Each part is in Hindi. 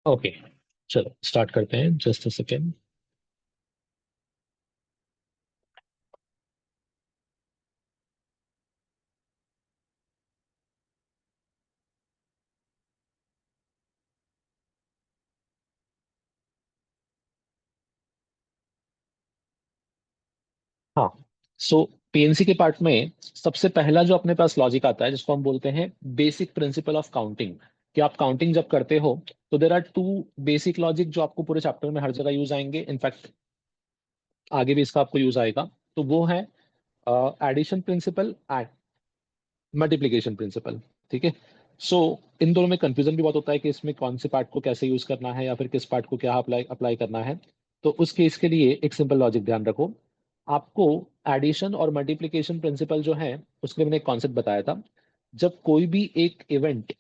ओके, चलो स्टार्ट करते हैं, जस्ट अ सेकेंड। हाँ, सो पीएनसी के पार्ट में सबसे पहला जो अपने पास लॉजिक आता है जिसको हम बोलते हैं बेसिक प्रिंसिपल ऑफ काउंटिंग। कि आप काउंटिंग जब करते हो तो there are two basic logic जो आपको पूरे चैप्टर में हर जगह यूज आएंगे, इनफैक्ट आगे भी इसका आपको यूज आएगा। तो वो है addition principle and multiplication principle. ठीक है। सो इन दोनों में कंफ्यूजन भी बहुत होता है कि इसमें कौन से पार्ट को कैसे यूज करना है या फिर किस पार्ट को क्या अप्लाई अप्लाई करना है। तो उस केस के लिए एक सिंपल लॉजिक ध्यान रखो। आपको एडिशन और मल्टीप्लिकेशन प्रिंसिपल जो है उसके लिए मैंने एक कॉन्सेप्ट बताया था। जब कोई भी एक इवेंट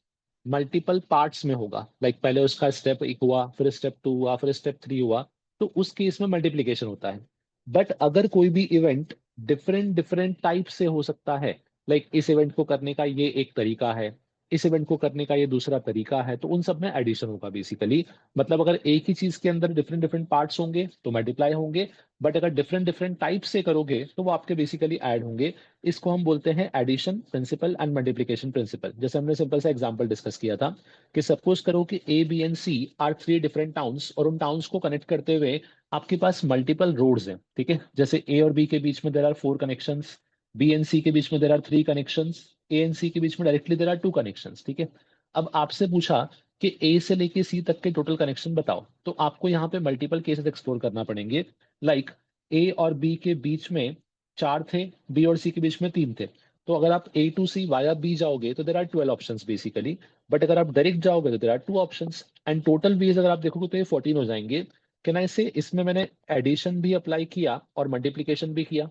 मल्टीपल पार्ट्स में होगा, लाइक पहले उसका स्टेप 1 हुआ, फिर स्टेप 2 हुआ, फिर स्टेप 3 हुआ, तो उस केस में मल्टीप्लिकेशन होता है। बट अगर कोई भी इवेंट डिफरेंट डिफरेंट टाइप से हो सकता है, लाइक इस इवेंट को करने का ये एक तरीका है, इस इवेंट को करने का ये दूसरा तरीका है, तो उन सब में एडिशन होगा बेसिकली। मतलब अगर एक ही चीज के अंदर डिफरेंट डिफरेंट पार्ट्स होंगे तो मल्टीप्लाई होंगे, बट अगर डिफरेंट डिफरेंट टाइप से करोगे तो वो आपके बेसिकली ऐड होंगे। इसको हम बोलते हैं addition principle and multiplication principle. जैसे हमने सिंपल सा एग्जांपल डिस्कस किया था कि सपोज करो कि A B and C are three different towns, और उन टाउन्स को कनेक्ट करते हुए आपके पास मल्टीपल रोड्स हैं। ठीक है, जैसे ए और बी के बीच में there are 4 connections, B and C के बीच में there are 3 connections, A and C के बीच में डायरेक्टली देर आर 2 कनेक्शंस। ठीक है। अब आपसे पूछा कि ए से लेके सी तक के टोटल कनेक्शन बताओ, तो आपको यहाँ पे मल्टीपल केसेस एक्सप्लोर करना पड़ेंगे। लाइक ए और बी के बीच में 4 थे, बी और सी के बीच में 3 थे। तो अगर आप A to C via B जाओगे तो there are 12 options basically. But अगर आप डायरेक्ट जाओगे तो there are 2 options, and total ways अगर आप देखोगे तो ये 14 हो जाएंगे। कैन आई से इसमें मैंने एडिशन भी अप्लाई किया और मल्टीप्लिकेशन भी किया?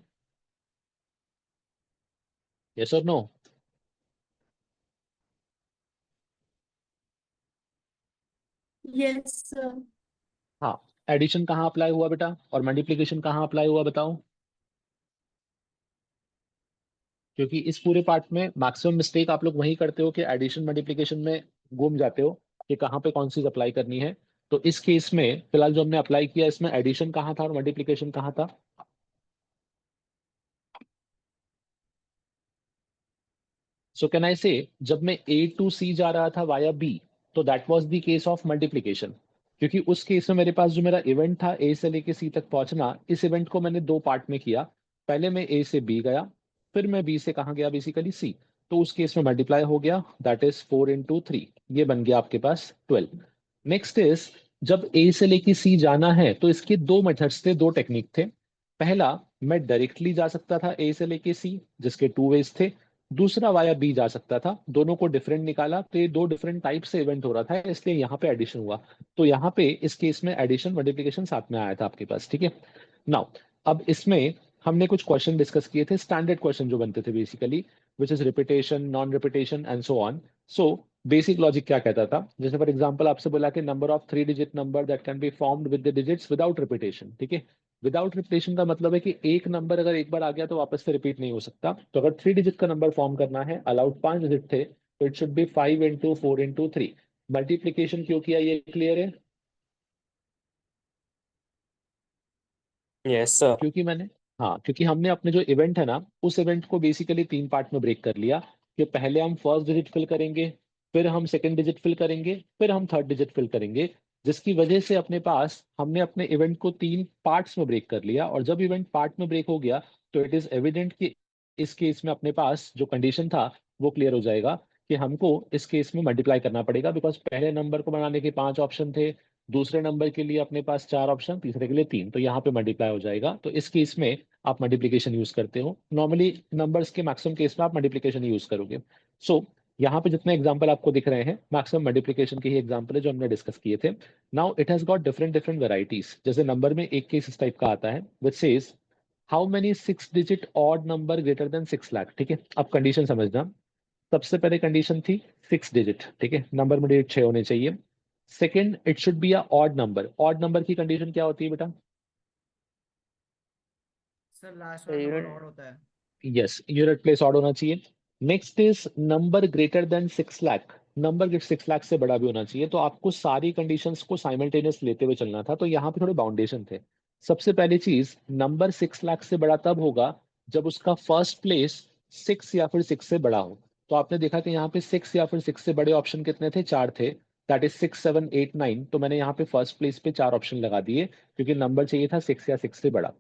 यस और नो? Yes sir. हाँ। एडिशन कहाँ अप्लाई हुआ बेटा और मल्टीप्लिकेशन कहाँ अप्लाई हुआ बताओ? क्योंकि इस पूरे पार्ट में मैक्सिमम मिस्टेक आप लोग वही करते हो कि एडिशन मल्टीप्लिकेशन में घूम जाते हो कि कहाँ पे कौन सी अप्लाई करनी है। तो इस केस में फिलहाल जो हमने अप्लाई किया इसमें एडिशन कहाँ था और मल्टीप्लिकेशन कहाँ था? सो कैन आई से जब मैं ए टू सी जा रहा था वाया बी, तो that was the case of multiplication. क्योंकि उस केस में मेरे पास जो मेरा इवेंट था ए से लेके सी तक पहुंचना, इस इवेंट को मैंने दो पार्ट में किया। पहले मैं ए से बी गया, फिर मैं बी से कहाँ गया बेसिकली सी। तो उस केस में मल्टीप्लाई हो गया, दैट इज 4 into 3, ये बन गया आपके पास 12। नेक्स्ट इज, जब ए से लेके सी जाना है तो इसके दो मेथड्स थे, दो टेक्निक थे। पहला, मैं डायरेक्टली जा सकता था ए से लेके सी, जिसके 2 वेज थे। दूसरा वाया बी जा सकता था, दोनों को डिफरेंट निकाला तो ये दो डिफरेंट टाइप से इवेंट हो रहा था, इसलिए यहाँ पे एडिशन हुआ। तो यहाँ पे इस केस में एडिशन मल्टीप्लिकेशन साथ में आया था आपके पास। ठीक है। नाउ, अब इसमें हमने कुछ क्वेश्चन डिस्कस किए थे, स्टैंडर्ड क्वेश्चन जो बनते थे basically, which is repetition, non repetition and so on. So basic logic क्या कहता था, जैसे फॉर एग्जांपल आपसे बोला कि number of 3 digit number that can be formed with the digits without repetition. ठीक है। विदाउट रिपीटेशन का मतलब है कि एक नंबर अगर एक बार आ गया तो वापस से रिपीट नहीं हो सकता। तो अगर 3 डिजिट का नंबर फॉर्म करना है, अलाउड 5 डिजिट थे, तो it should B 5 into 4 into 3। Multiplication क्यों किया ये क्लियर है? Yes sir. क्योंकि मैंने, हाँ, क्योंकि हमने अपने जो इवेंट है ना उस इवेंट को बेसिकली 3 पार्ट में ब्रेक कर लिया। कि पहले हम फर्स्ट डिजिट फिल करेंगे, फिर हम सेकंड डिजिट फिल करेंगे, फिर हम थर्ड डिजिट फिल करेंगे। जिसकी वजह से अपने पास हमने अपने इवेंट को 3 पार्ट्स में ब्रेक कर लिया, और जब इवेंट पार्ट में ब्रेक हो गया तो इट इज एविडेंट कि इस केस में अपने पास जो कंडीशन था वो क्लियर हो जाएगा कि हमको इस केस में मल्टीप्लाई करना पड़ेगा। बिकॉज पहले नंबर को बनाने के 5 ऑप्शन थे, दूसरे नंबर के लिए अपने पास 4 ऑप्शन, तीसरे के लिए 3, तो यहाँ पे मल्टीप्लाई हो जाएगा। तो इस केस में आप मल्टीप्लिकेशन यूज करते हो। नॉर्मली नंबर्स के मैक्सिमम केस में आप मल्टीप्लिकेशन यूज करोगे। सो यहाँ पे जितने एग्जांपल आपको दिख रहे हैं मैक्सिमम मल्टीप्लिकेशन के ही एग्जांपल है जो हमने डिस्कस किए थे। Now it has got different different varieties. जैसे नंबर में एक केस इस टाइप का आता है which says how many 6 digit odd number greater than 6 lakh. ठीक है, अब कंडीशन समझना। सबसे पहले कंडीशन थी 6 डिजिट। ठीक है, नंबर में डिजिट 6 होने चाहिए। Second, it should be a odd number. Odd number की कंडीशन क्या होती है बेटा? सर लास्ट वाला नंबर ऑड होता है। यस, यूनिट प्लेस ऑड होना चाहिए। Next is number greater than 6 lakh. Number get 6 lakh से बड़ा भी होना चाहिए, तो आपको सारी कंडीशंस को साइमल्टेनियस लेते हुए चलना था। तो यहाँ पे थोड़े बाउंडेशन थे। सबसे पहली चीज, नंबर 6 लाख से बड़ा तब होगा जब उसका फर्स्ट प्लेस 6 या फिर 6 से बड़ा हो। तो आपने देखा कि यहाँ पे 6 या फिर 6 से बड़े ऑप्शन कितने थे? 4 थे। That is 6, 7, 8, 9। तो मैंने यहाँ पे फर्स्ट प्लेस पे 4 ऑप्शन लगा दिए क्योंकि नंबर चाहिए था 6 या 6 से बड़ा।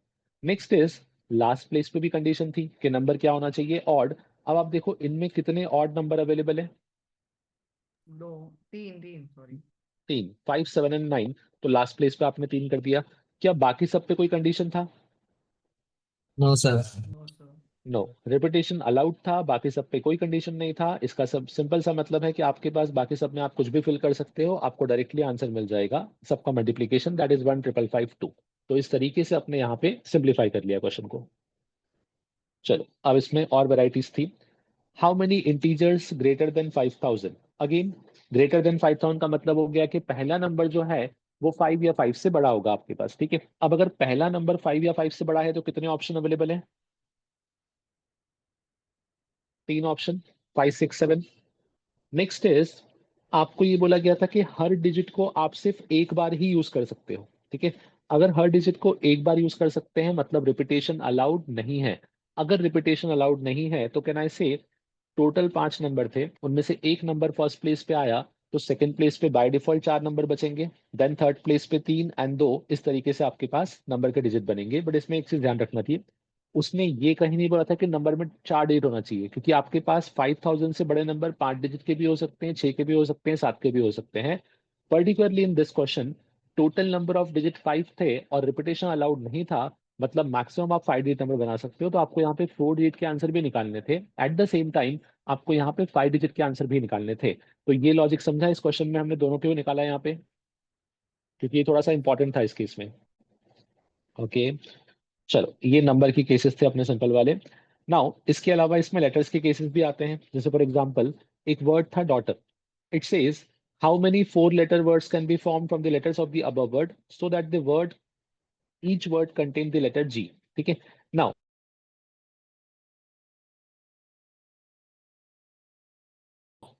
नेक्स्ट इज, लास्ट प्लेस पे भी कंडीशन थी कि नंबर क्या होना चाहिए? ऑड। अब आप देखो इनमें कितने ऑड नंबर अवेलेबल है? दो, तीन तीन सॉरी। 3, 5, 7 एंड 9। तो लास्ट प्लेस पे आपने 3 कर दिया। क्या बाकी सब पे कोई कंडीशन था? No sir. No sir. No. Repetition allowed था, बाकी सब पे कोई कंडीशन नहीं था। इसका सब सिंपल सा मतलब है कि आपके पास बाकी सब में आप कुछ भी फिल कर सकते हो, आपको डायरेक्टली आंसर मिल जाएगा। सबका मल्टीप्लीकेशन दैट इज 1,552। तो इस तरीके से अपने यहाँ पे सिंप्लीफाई कर लिया क्वेश्चन को। चलो अब इसमें और वेराइटीज थी। How many integers greater than 5,000? Again, greater than 5,000 का मतलब हो गया कि पहला नंबर जो है वो 5 या 5 से बड़ा होगा आपके पास। ठीक है, अब अगर पहला नंबर 5 या 5 से बड़ा है तो कितने ऑप्शन अवेलेबल है? 3 ऑप्शन, 5, 6, 7। नेक्स्ट इज, आपको ये बोला गया था कि हर डिजिट को आप सिर्फ एक बार ही यूज कर सकते हो। ठीक है, अगर हर डिजिट को एक बार यूज कर सकते हैं मतलब रिपीटेशन अलाउड नहीं है। अगर रिपीटेशन अलाउड नहीं है तो कैन आई से टोटल 5 नंबर थे, उनमें से एक नंबर फर्स्ट प्लेस पे आया तो सेकंड प्लेस पे बाय डिफॉल्ट 4 नंबर बचेंगे। देन थर्ड प्लेस पे 3 एंड 2। इस तरीके से आपके पास नंबर के डिजिट बनेंगे। बट इसमें एक चीज ध्यान रखना थी, उसने ये कहीं नहीं बोला था कि नंबर में 4 डिजिट होना चाहिए, क्योंकि आपके पास 5,000 से बड़े नंबर 5 डिजिट के भी हो सकते हैं, 6 के भी हो सकते हैं, 7 के भी हो सकते हैं। Particularly in this question total number of digit 5 थे और रिपीटेशन अलाउड नहीं था, मतलब मैक्सिमम आप 5 डिजिट नंबर बना सकते हो। तो आपको यहाँ पे 4 डिजिट के आंसर भी निकालने थे, एट द सेम टाइम आपको यहाँ पे 5 डिजिट के आंसर भी निकालने थे। तो ये लॉजिक समझा इस क्वेश्चन में? हमने दोनों क्यों निकाला यहाँ पे, क्योंकि ये थोड़ा सा इंपॉर्टेंट था इस केस में। ओके, चलो ये नंबर की केसेस थे अपने सिंपल वाले। नाउ इसके अलावा इसमें लेटर्स के केसेस भी आते हैं। जैसे फॉर एग्जांपल एक वर्ड था daughter. It says how many 4 letter words can be form from the letters of the above word so that the word each word contain the letter G. ठीक है, नाउ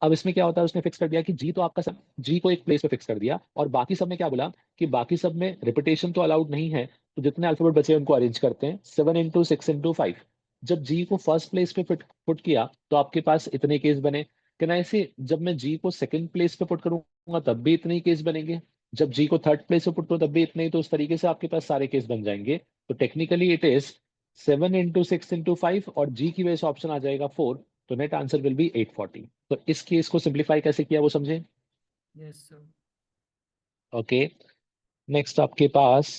अब इसमें क्या होता है, उसने फिक्स कर दिया कि जी तो आपका सब, जी को एक प्लेस पे फिक्स कर दिया और बाकी सब में क्या बोला कि बाकी सब में रिपीटेशन तो अलाउड नहीं है, तो जितने अल्फाबेट बचे हैं उनको अरेंज करते हैं 7 इंटू 6 इंटू 5। जब जी को फर्स्ट प्लेस पे पुट किया तो आपके पास इतने केस बने। क्या ऐसे जब मैं जी को सेकंड प्लेस पे पुट करूंगा तब भी इतने ही केस बनेंगे, जब जी को थर्ड प्लेस पे पुट करूँ तब भी इतने ही। तो उस तरीके से आपके पास सारे केस बन जाएंगे। तो technically it is 7 into 6 into 5 और जी की वजह से ऑप्शन आ जाएगा 4। तो नेट आंसर विल बी 840। तो इस केस को सिंप्लीफाई कैसे किया वो समझे? Yes sir. ओके, नेक्स्ट आपके पास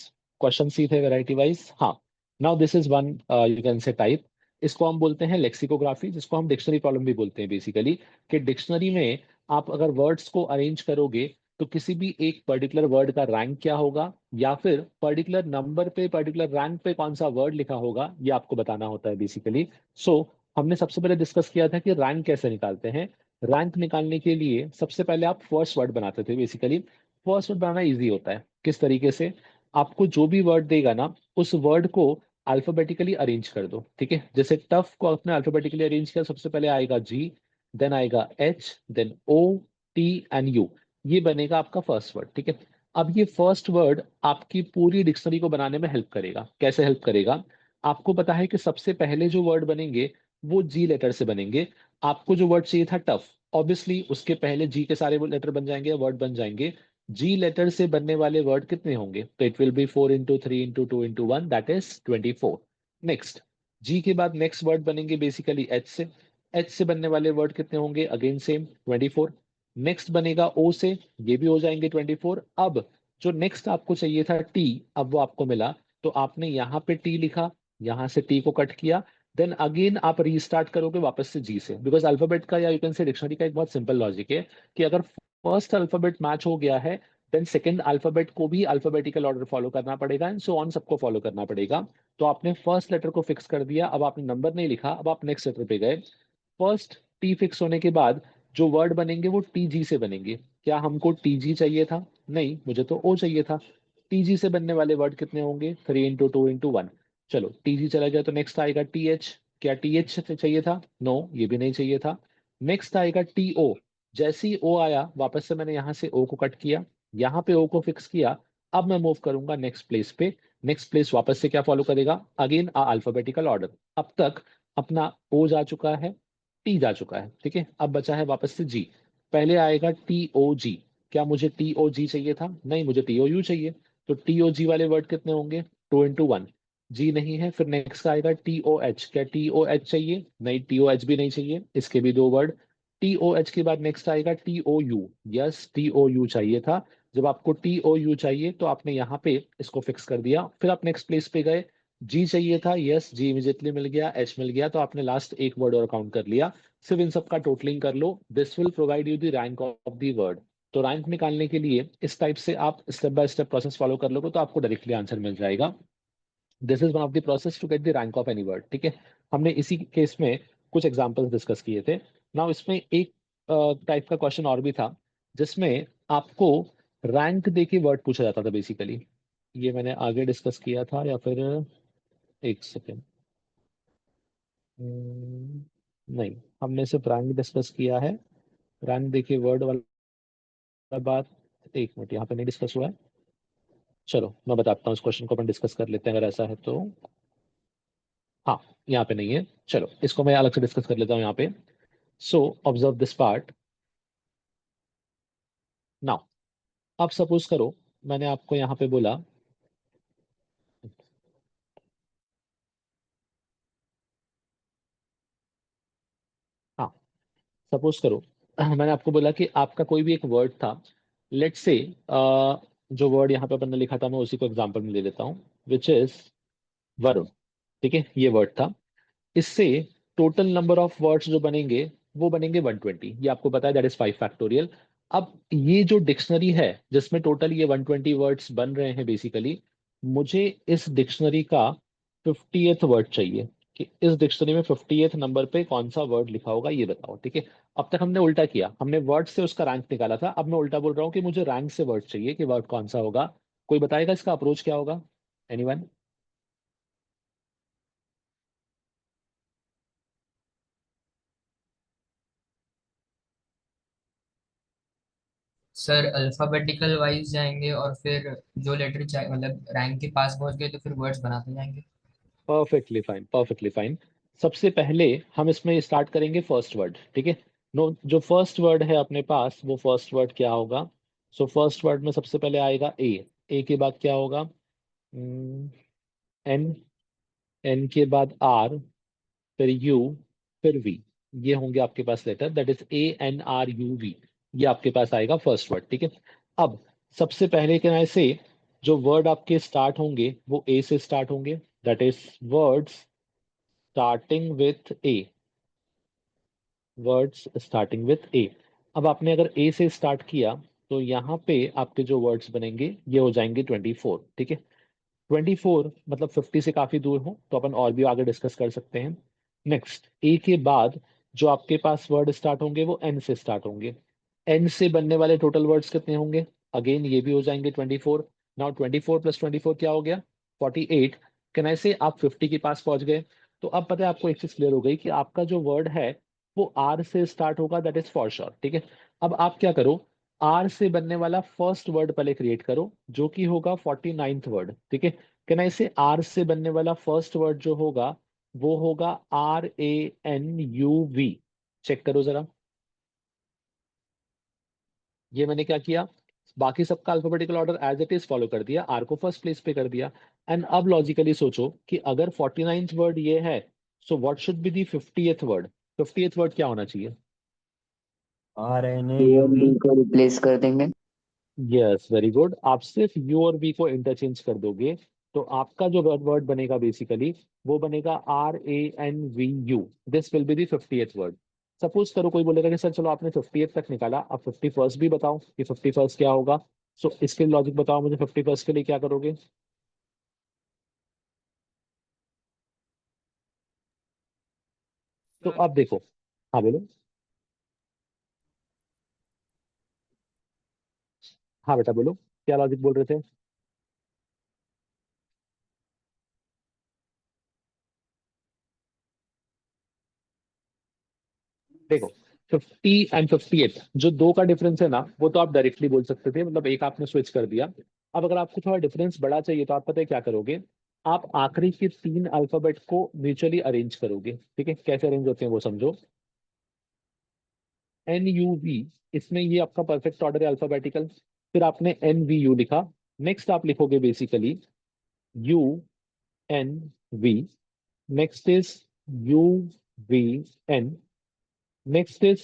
क्वेश्चन सी थे वैरायटी वाइज। हाँ, now this is one you can से टाइप। इसको हम बोलते हैं लेक्सिकोग्राफी, जिसको हम डिक्शनरी प्रॉब्लम भी बोलते हैं बेसिकली। कि डिक्शनरी में आप अगर वर्ड्स को अरेंज करोगे तो किसी भी एक पर्टिकुलर वर्ड का रैंक क्या होगा या फिर पर्टिकुलर नंबर पे पर्टिकुलर रैंक पे कौन सा वर्ड लिखा होगा, ये आपको बताना होता है बेसिकली। सो हमने सबसे पहले डिस्कस किया था कि रैंक कैसे निकालते हैं। रैंक निकालने के लिए सबसे पहले आप फर्स्ट वर्ड बनाते थे बेसिकली। फर्स्ट वर्ड बनाना इजी होता है। किस तरीके से? आपको जो भी वर्ड देगा ना उस वर्ड को अल्फाबेटिकली अरेंज कर दो। ठीक है, जैसे टफ को आपने अल्फाबेटिकली अरेंज किया, सबसे पहले आएगा जी, देन आएगा H, then O, T and U. ये बनेगा आपका फर्स्ट वर्ड। ठीक है, अब ये फर्स्ट वर्ड आपकी पूरी डिक्शनरी को बनाने में हेल्प करेगा। कैसे हेल्प करेगा? आपको पता है कि सबसे पहले जो वर्ड बनेंगे वो जी लेटर से बनेंगे। आपको जो वर्ड चाहिए था टफ, ऑब्वियसली उसके पहले जी के सारे लेटर बन जाएंगे, वर्ड बन जाएंगे। जी लेटर से बनने वाले वर्ड कितने होंगे? तो it will be 4 into 3 into 2 into 1 that is 24। Next, G के बाद नेक्स्ट वर्ड बनेंगे बेसिकली एच से। एच से बनने वाले वर्ड कितने होंगे? Again same 24। नेक्स्ट बनेगा ओ से, ये भी हो जाएंगे 24। अब जो नेक्स्ट आपको चाहिए था टी, अब वो आपको मिला। तो आपने यहाँ पे टी लिखा, यहाँ से टी को कट किया, देन अगेन आप रीस्टार्ट करोगे वापस से जी से। बिकॉज अल्फाबेट का या यू कैन से डिक्शनरी का एक बहुत सिंपल लॉजिक है कि अगर फर्स्ट अल्फाबेट मैच हो गया है देन सेकंड अल्फाबेट को भी अल्फाबेटिकल ऑर्डर फॉलो करना पड़ेगा एंड सो ऑन, सबको फॉलो करना पड़ेगा। तो आपने फर्स्ट लेटर को फिक्स कर दिया, अब आपने नंबर नहीं लिखा, अब आप नेक्स्ट लेटर पे गए। फर्स्ट टी फिक्स होने के बाद जो वर्ड बनेंगे वो टी जी से बनेंगे। क्या हमको टी जी चाहिए था? नहीं, मुझे तो ओ चाहिए था। टी जी से बनने वाले वर्ड कितने होंगे? 3 इंटू 2 इंटू 1। चलो टी जी चला गया तो नेक्स्ट आएगा टी एच। क्या टी एच चाहिए था? नो, ये भी नहीं चाहिए था। नेक्स्ट आएगा टी ओ। जैसे ही ओ आया वापस से मैंने यहाँ से ओ को कट किया, यहाँ पे ओ को फिक्स किया। अब मैं मूव करूंगा नेक्स्ट प्लेस पे। नेक्स्ट प्लेस वापस से क्या फॉलो करेगा, अगेन अल्फाबेटिकल ऑर्डर। अब तक अपना ओ जा चुका है, टी जा चुका है, ठीक है। अब बचा है वापस से जी। पहले आएगा टी ओ जी। क्या मुझे टी ओ जी चाहिए था? नहीं, मुझे टी ओ यू चाहिए। तो टी ओ जी वाले वर्ड कितने होंगे? 2 into 1। जी नहीं है, फिर नेक्स्ट आएगा टी ओ एच। क्या टी ओ एच चाहिए? नहीं, टी ओ एच भी नहीं चाहिए, इसके भी 2 वर्ड। टी ओ एच के बाद नेक्स्ट आएगा T O U. Yes, T O U चाहिए था। जब आपको टी ओ यू चाहिए तो आपने यहाँ पे इसको फिक्स कर दिया। फिर आप नेक्स्ट प्लेस पे गए, जी चाहिए था, यस जी इमीजिएटली मिल गया, एच मिल गया, तो आपने लास्ट एक वर्ड और काउंट कर लिया। सिर्फ इन सब का टोटलिंग कर लो, this will provide you the rank of the word. तो रैंक निकालने के लिए इस टाइप से आप step by step process follow कर लोगे तो आपको डायरेक्टली आंसर मिल जाएगा। This is one of the process to get the rank of any word, ठीक है। हमने इसी केस में कुछ एग्जांपल्स डिस्कस किए थे। नाउ इसमें एक टाइप का क्वेश्चन और भी था जिसमें आपको रैंक देके वर्ड पूछा जाता था बेसिकली। ये मैंने आगे डिस्कस किया था या फिर एक सेकेंड, नहीं, हमने सिर्फ रैंक डिस्कस किया है। रैंक देके वर्ड वाला बात एक मिनट यहाँ पे नहीं डिस्कस हुआ है। चलो मैं बताता हूँ, इस क्वेश्चन को अपन डिस्कस कर लेते हैं अगर ऐसा है तो। हाँ, यहाँ पे नहीं है, चलो इसको मैं अलग से डिस्कस कर लेता हूँ यहाँ पे। So observe this part now. अब सपोज करो मैंने आपको यहाँ पे बोला, हाँ सपोज करो मैंने आपको बोला कि आपका कोई भी एक वर्ड था। लेट्स से जो वर्ड यहाँ पे अपन ने लिखा था मैं उसी को एग्जांपल में ले लेता हूँ, विच इज वरुण, ठीक है। ये वर्ड था। इससे टोटल नंबर ऑफ वर्ड्स जो बनेंगे वो बनेंगे 120। ये आपको पता है, दैट इज 5 फैक्टोरियल। अब ये जो डिक्शनरी है जिसमें टोटल ये 120 वर्ड्स बन रहे हैं बेसिकली, मुझे इस डिक्शनरी का 50th वर्ड चाहिए कि इस डिक्शनरी में 50th नंबर पे कौन सा वर्ड लिखा होगा, ये बताओ, ठीक है। अब तक हमने उल्टा किया, हमने वर्ड से उसका रैंक निकाला था। अब मैं उल्टा बोल रहा हूँ कि मुझे रैंक से वर्ड चाहिए कि वर्ड कौन सा होगा। कोई बताएगा इसका अप्रोच क्या होगा? एनीवन? सर अल्फाबेटिकल वाइज जाएंगे और फिर जो लेटर चाहिए मतलब रैंक के पास पहुंच गए तो फिर वर्ड्स बनाते जाएंगे। Perfectly fine, perfectly fine. सबसे पहले हम इसमें स्टार्ट करेंगे फर्स्ट वर्ड, ठीक है। नो, जो फर्स्ट वर्ड है अपने पास वो फर्स्ट वर्ड क्या होगा? सो फर्स्ट वर्ड में सबसे पहले आएगा ए। ए के बाद क्या होगा? एन। एन के बाद आर, फिर यू, फिर वी। ये होंगे आपके पास लेटर, दैट इज ANRUV। ये आपके पास आएगा फर्स्ट वर्ड, ठीक है। अब सबसे पहले के से जो वर्ड आपके स्टार्ट होंगे वो ए से स्टार्ट होंगे, that is words starting with A. Words starting with A. अब आपने अगर ए से स्टार्ट किया तो यहाँ पे आपके जो वर्ड्स बनेंगे ये हो जाएंगे 24, ठीक है। 24 मतलब 50 से काफी दूर हो तो अपन और भी आगे डिस्कस कर सकते हैं। नेक्स्ट, ए के बाद जो आपके पास वर्ड स्टार्ट होंगे वो एन से स्टार्ट होंगे। एन से बनने वाले टोटल वर्ड्स कितने होंगे? अगेन ये भी हो जाएंगे 24। नाउ 24 + 24 क्या हो गया? 48। कैन आई से आप 50 के पास पहुंच गए। तो अब पता है आपको एक चीज क्लियर हो गई कि आपका जो वर्ड है वो आर से स्टार्ट होगा, दैट इज फॉर श्योर, ठीक है। अब आप क्या करो, आर से बनने वाला फर्स्ट वर्ड पहले क्रिएट करो जो कि होगा 49th वर्ड, ठीक है। कैन आई से आर से बनने वाला फर्स्ट वर्ड जो होगा वो होगा RANUV। चेक करो जरा, ये मैंने क्या किया, बाकी सबका alphabetical order as it is follow कर दिया, आर को फर्स्ट प्लेस पे कर दिया। एंड अब लॉजिकली सोचो कि अगर 49th वर्ड ये है, so what should be the 50th word? 50th word क्या होना चाहिए? RNAUV। को रिप्लेस कर देंगे। Yes, very good. आप सिर्फ यू और वी को इंटरचेंज कर दोगे तो आपका जो वर्ड वर्ड बनेगा बेसिकली वो बनेगा RANVU। This will be the 50th word. Suppose करो कोई बोलेगा कि सर चलो आपने 50th तक निकाला, अब 51st भी बताओ कि 51st क्या होगा। सो इसके लॉजिक बताओ मुझे, 51st के लिए क्या करोगे? तो सर अब देखो, हाँ बोलो। हाँ बेटा बोलो, क्या लॉजिक बोल रहे थे? देखो, 50 एंड 58 जो दो का डिफरेंस है ना, वो तो आप डायरेक्टली बोल सकते थे, मतलब एक आपने स्विच कर दिया। अब अगर आपको थोड़ा डिफरेंस बड़ा चाहिए तो आप पता है क्या करोगे, आप आखिरी के तीन अल्फाबेट को म्यूचुअली अरेंज करोगे। ठीक है, कैसे अरेंज होते हैं वो समझो। NUV, इसमें ये आपका परफेक्ट ऑर्डर है अल्फाबेटिकल। फिर आपने NVU लिखा। नेक्स्ट आप लिखोगे basically UNV। Next is UVN। Next is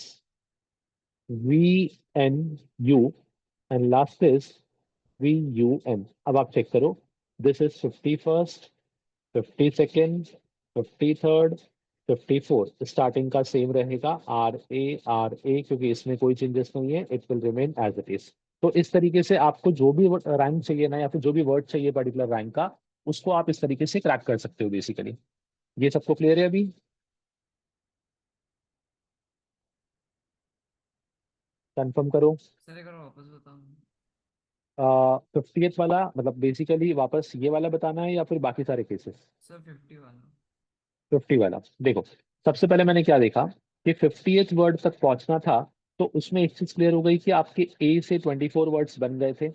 VNU। And last is VUN। अब आप चेक करो, this is 51st, 52nd, 53rd, 54। Starting का सेम रहेगा RA क्योंकि इसमें कोई चेंजेस नहीं है, it will remain as it is. तो इस तरीके से आपको जो भी रैंक चाहिए ना, या फिर जो भी वर्ड चाहिए पर्टिकुलर रैंक का, उसको आप इस तरीके से क्रैक कर सकते हो बेसिकली। ये सबको क्लियर है अभी? कंफर्म करो। सर एक बार वापस बताओ। 50th वाला मतलब बेसिकली वापस ये वाला बताना है या फिर बाकी सारे केसेस? सर 50 वाला। 50 वाला देखो। सबसे पहले मैंने क्या देखा कि 50th वर्ड तक पहुंचना था, तो उसमें एक चीज क्लियर हो गई कि आपके ए से 24 वर्ड्स बन गए थे,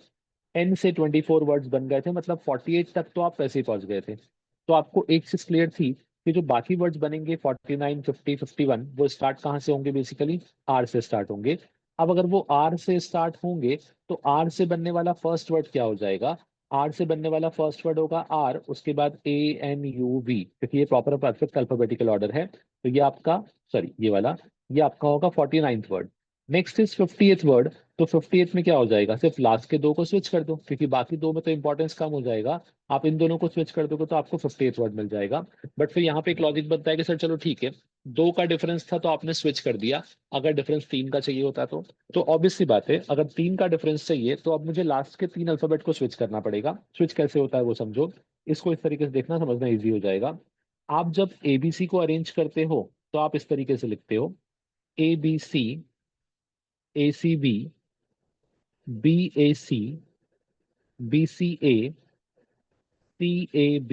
एन से 24 वर्ड्स बन गए थे, मतलब 48 तक तो आप वैसे ही पहुंच गए थे। तो आपको एक चीज क्लियर थी कि जो बाकी वर्ड्स बनेंगे 49, 50, 51, वो स्टार्ट कहाँ से होंगे, बेसिकली आर से स्टार्ट होंगे। अब अगर वो आर से स्टार्ट होंगे तो आर से बनने वाला फर्स्ट वर्ड क्या हो जाएगा? आर से बनने वाला फर्स्ट वर्ड होगा आर, उसके बाद ANUV, क्योंकि ये प्रॉपर परफेक्ट अल्फाबेटिकल ऑर्डर है। तो ये आपका, सॉरी ये वाला, ये आपका होगा 49th word. Next is 50th word. तो 50th में क्या हो जाएगा, सिर्फ लास्ट के दो को स्विच कर दो, क्योंकि बाकी दो में तो इंपॉर्टेंस कम हो जाएगा। आप इन दोनों को स्विच कर दोगे तो आपको 50th वर्ड मिल जाएगा। बट फिर यहाँ पे एक लॉजिक बनता है कि सर चलो ठीक है, दो का डिफरेंस था तो आपने स्विच कर दिया, अगर डिफरेंस तीन का चाहिए होता तो ऑब्वियस सी बात है, अगर तीन का डिफरेंस चाहिए तो अब मुझे लास्ट के तीन अल्फाबेट को स्विच करना पड़ेगा। स्विच कैसे होता है वो समझो, इसको इस तरीके से देखना, समझना इजी हो जाएगा। आप जब ABC को अरेंज करते हो तो आप इस तरीके से लिखते हो ABC, ACB, BAC, BCA, CAB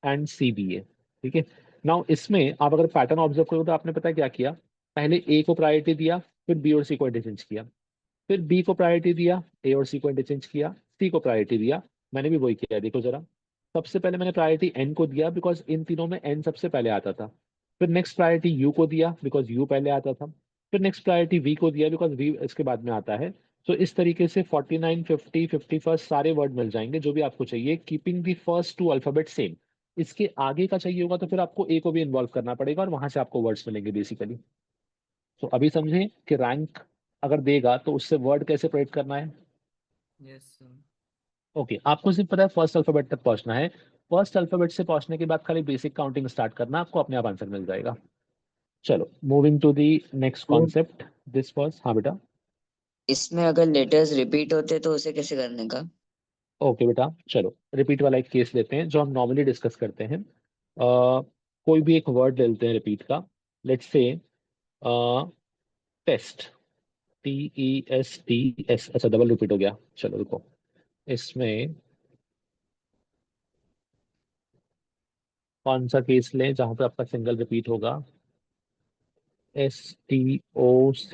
and CBA। ठीक है। नाउ इसमें आप अगर पैटर्न ऑब्जर्व करो तो आपने पता है क्या किया, पहले A को प्रायोरिटी दिया, फिर B और C को इंटरचेंज किया, फिर B को प्रायोरिटी दिया, A और C को इंटरचेंज किया, C को प्रायोरिटी दिया। मैंने भी वही किया, देखो जरा। सबसे पहले मैंने प्रायोरिटी N को दिया बिकॉज इन तीनों में N सबसे पहले आता था। फिर नेक्स्ट प्रायोरिटी U को दिया बिकॉज U पहले आता था। फिर नेक्स्ट प्रायोरिटी V को दिया बिकॉज V इसके बाद में आता है। तो इस तरीके से 49, 50, 51 सारे वर्ड मिल जाएंगे जो भी आपको चाहिए, keeping the first two alphabet same. इसके आगे का चाहिए होगा तो फिर आपको A को भी इन्वॉल्व करना पड़ेगा और वहां से आपको वर्ड्स मिलेंगे बेसिकली। तो अभी समझे कि रैंक अगर देगा तो उससे वर्ड कैसे प्रेडिक्ट करना है। Yes sir. ओके, आपको सिर्फ पता है फर्स्ट अल्फाबेट तक पहुंचना है। फर्स्ट अल्फाबेट से पहुंचने के बाद खाली बेसिक काउंटिंग स्टार्ट करना, आपको अपने आप आंसर मिल जाएगा। चलो मूविंग टू दी नेक्स्ट वो कॉन्सेप्ट। दिस वाज, हाँ बेटा। इसमें अगर लेटर्स रिपीट होते तो उसे कैसे करने का? ओके बेटा, चलो रिपीट वाला एक केस लेते हैं जो हम नॉर्मली डिस्कस करते हैं। कोई भी एक वर्ड ले लेते हैं रिपीट का। Let's say test, TESTS। अच्छा डबल रिपीट हो गया, चलो रुको। इसमें कौन सा केस लें जहां पे आपका सिंगल रिपीट होगा? STOCKS,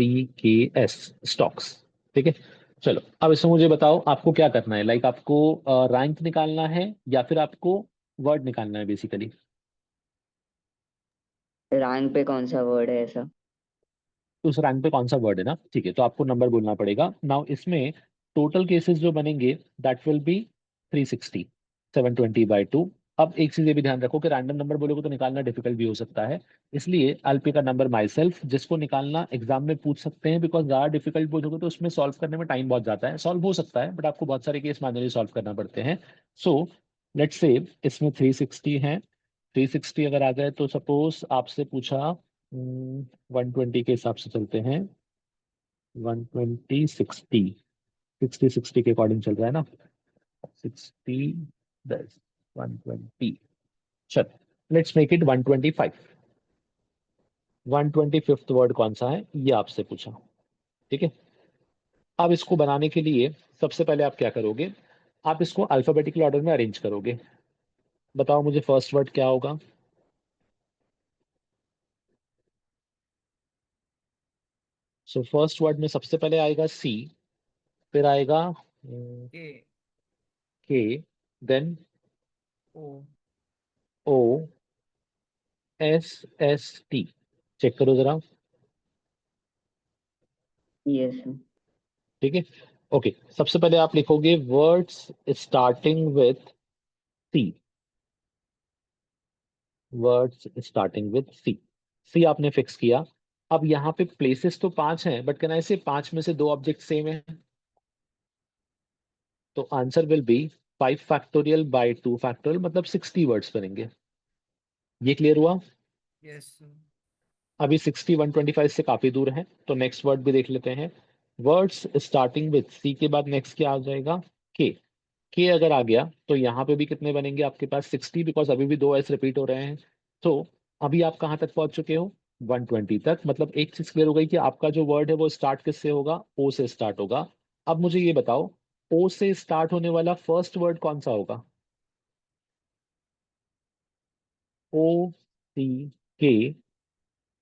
stocks. ठीक है। चलो अब इसमें मुझे बताओ आपको क्या करना है, लाइक आपको रैंक निकालना है या फिर आपको वर्ड निकालना है बेसिकली? रैंक पे कौन सा वर्ड है ऐसा? उस रैंक पे कौन सा वर्ड है ना, ठीक है, तो आपको नंबर बोलना पड़ेगा। नाउ इसमें टोटल केसेस जो बनेंगे दैट विल बी 360, 720/2। अब एक चीज ये भी ध्यान रखो कि रैंडम नंबर बोलोगे तो निकालना डिफिकल्ट भी हो सकता है, इसलिए एलपी का नंबर माई सेल्फ, जिसको निकालना एग्जाम में पूछ सकते हैं, बिकॉज ज़्यादा डिफिकल्ट बोलोगे तो उसमें सॉल्व करने में टाइम बहुत जाता है। सॉल्व हो सकता है बट आपको बहुत सारे केस मैनुअली सॉल्व करना पड़ते हैं। सो लेट्स से इसमें 360 है। 360 अगर आ जाए तो सपोज आपसे पूछा 120 के हिसाब से चलते हैं, 120, 60, 60 के अकॉर्डिंग चल रहा है ना, 60, 10, 120। चलो let's make it 125। 125th word कौन सा है ये आपसे पूछा। ठीक है। अब इसको बनाने के लिए सबसे पहले आप क्या करोगे, आप इसको अल्फाबेटिकल ऑर्डर में अरेंज करोगे। बताओ मुझे फर्स्ट वर्ड क्या होगा? सो फर्स्ट वर्ड में सबसे पहले आएगा सी, फिर आएगा K K, then O O, SST। Check करो जरा। Yes sir. ठीक है, ओके। सबसे पहले आप लिखोगे words starting with C, words starting with C. C आपने फिक्स किया। अब यहाँ पे प्लेसेस तो 5 हैं, बट कैन आई से 5 में से 2 ऑब्जेक्ट सेम है, तो answer will B 5 factorial by 2 factorial, मतलब 60 वर्ड्स बनेंगे। ये क्लियर हुआ? yes sir. अभी 60 125 से काफी दूर है, तो नेक्स्ट वर्ड भी देख लेते हैं। वर्ड्स स्टार्टिंग विथ सी के बाद नेक्स्ट क्या आ जाएगा? के। के अगर आ गया तो यहाँ पे भी कितने बनेंगे आपके पास? 60, बिकॉज अभी भी 2 एस रिपीट हो रहे हैं। तो अभी आप कहाँ तक पहुंच चुके हो? 120 तक। मतलब एक चीज क्लियर हो गई कि आपका जो वर्ड है वो स्टार्ट किससे होगा? ओ से स्टार्ट होगा। अब मुझे ये बताओ, ओ से स्टार्ट होने वाला फर्स्ट वर्ड कौन सा होगा? ओ, सी, के,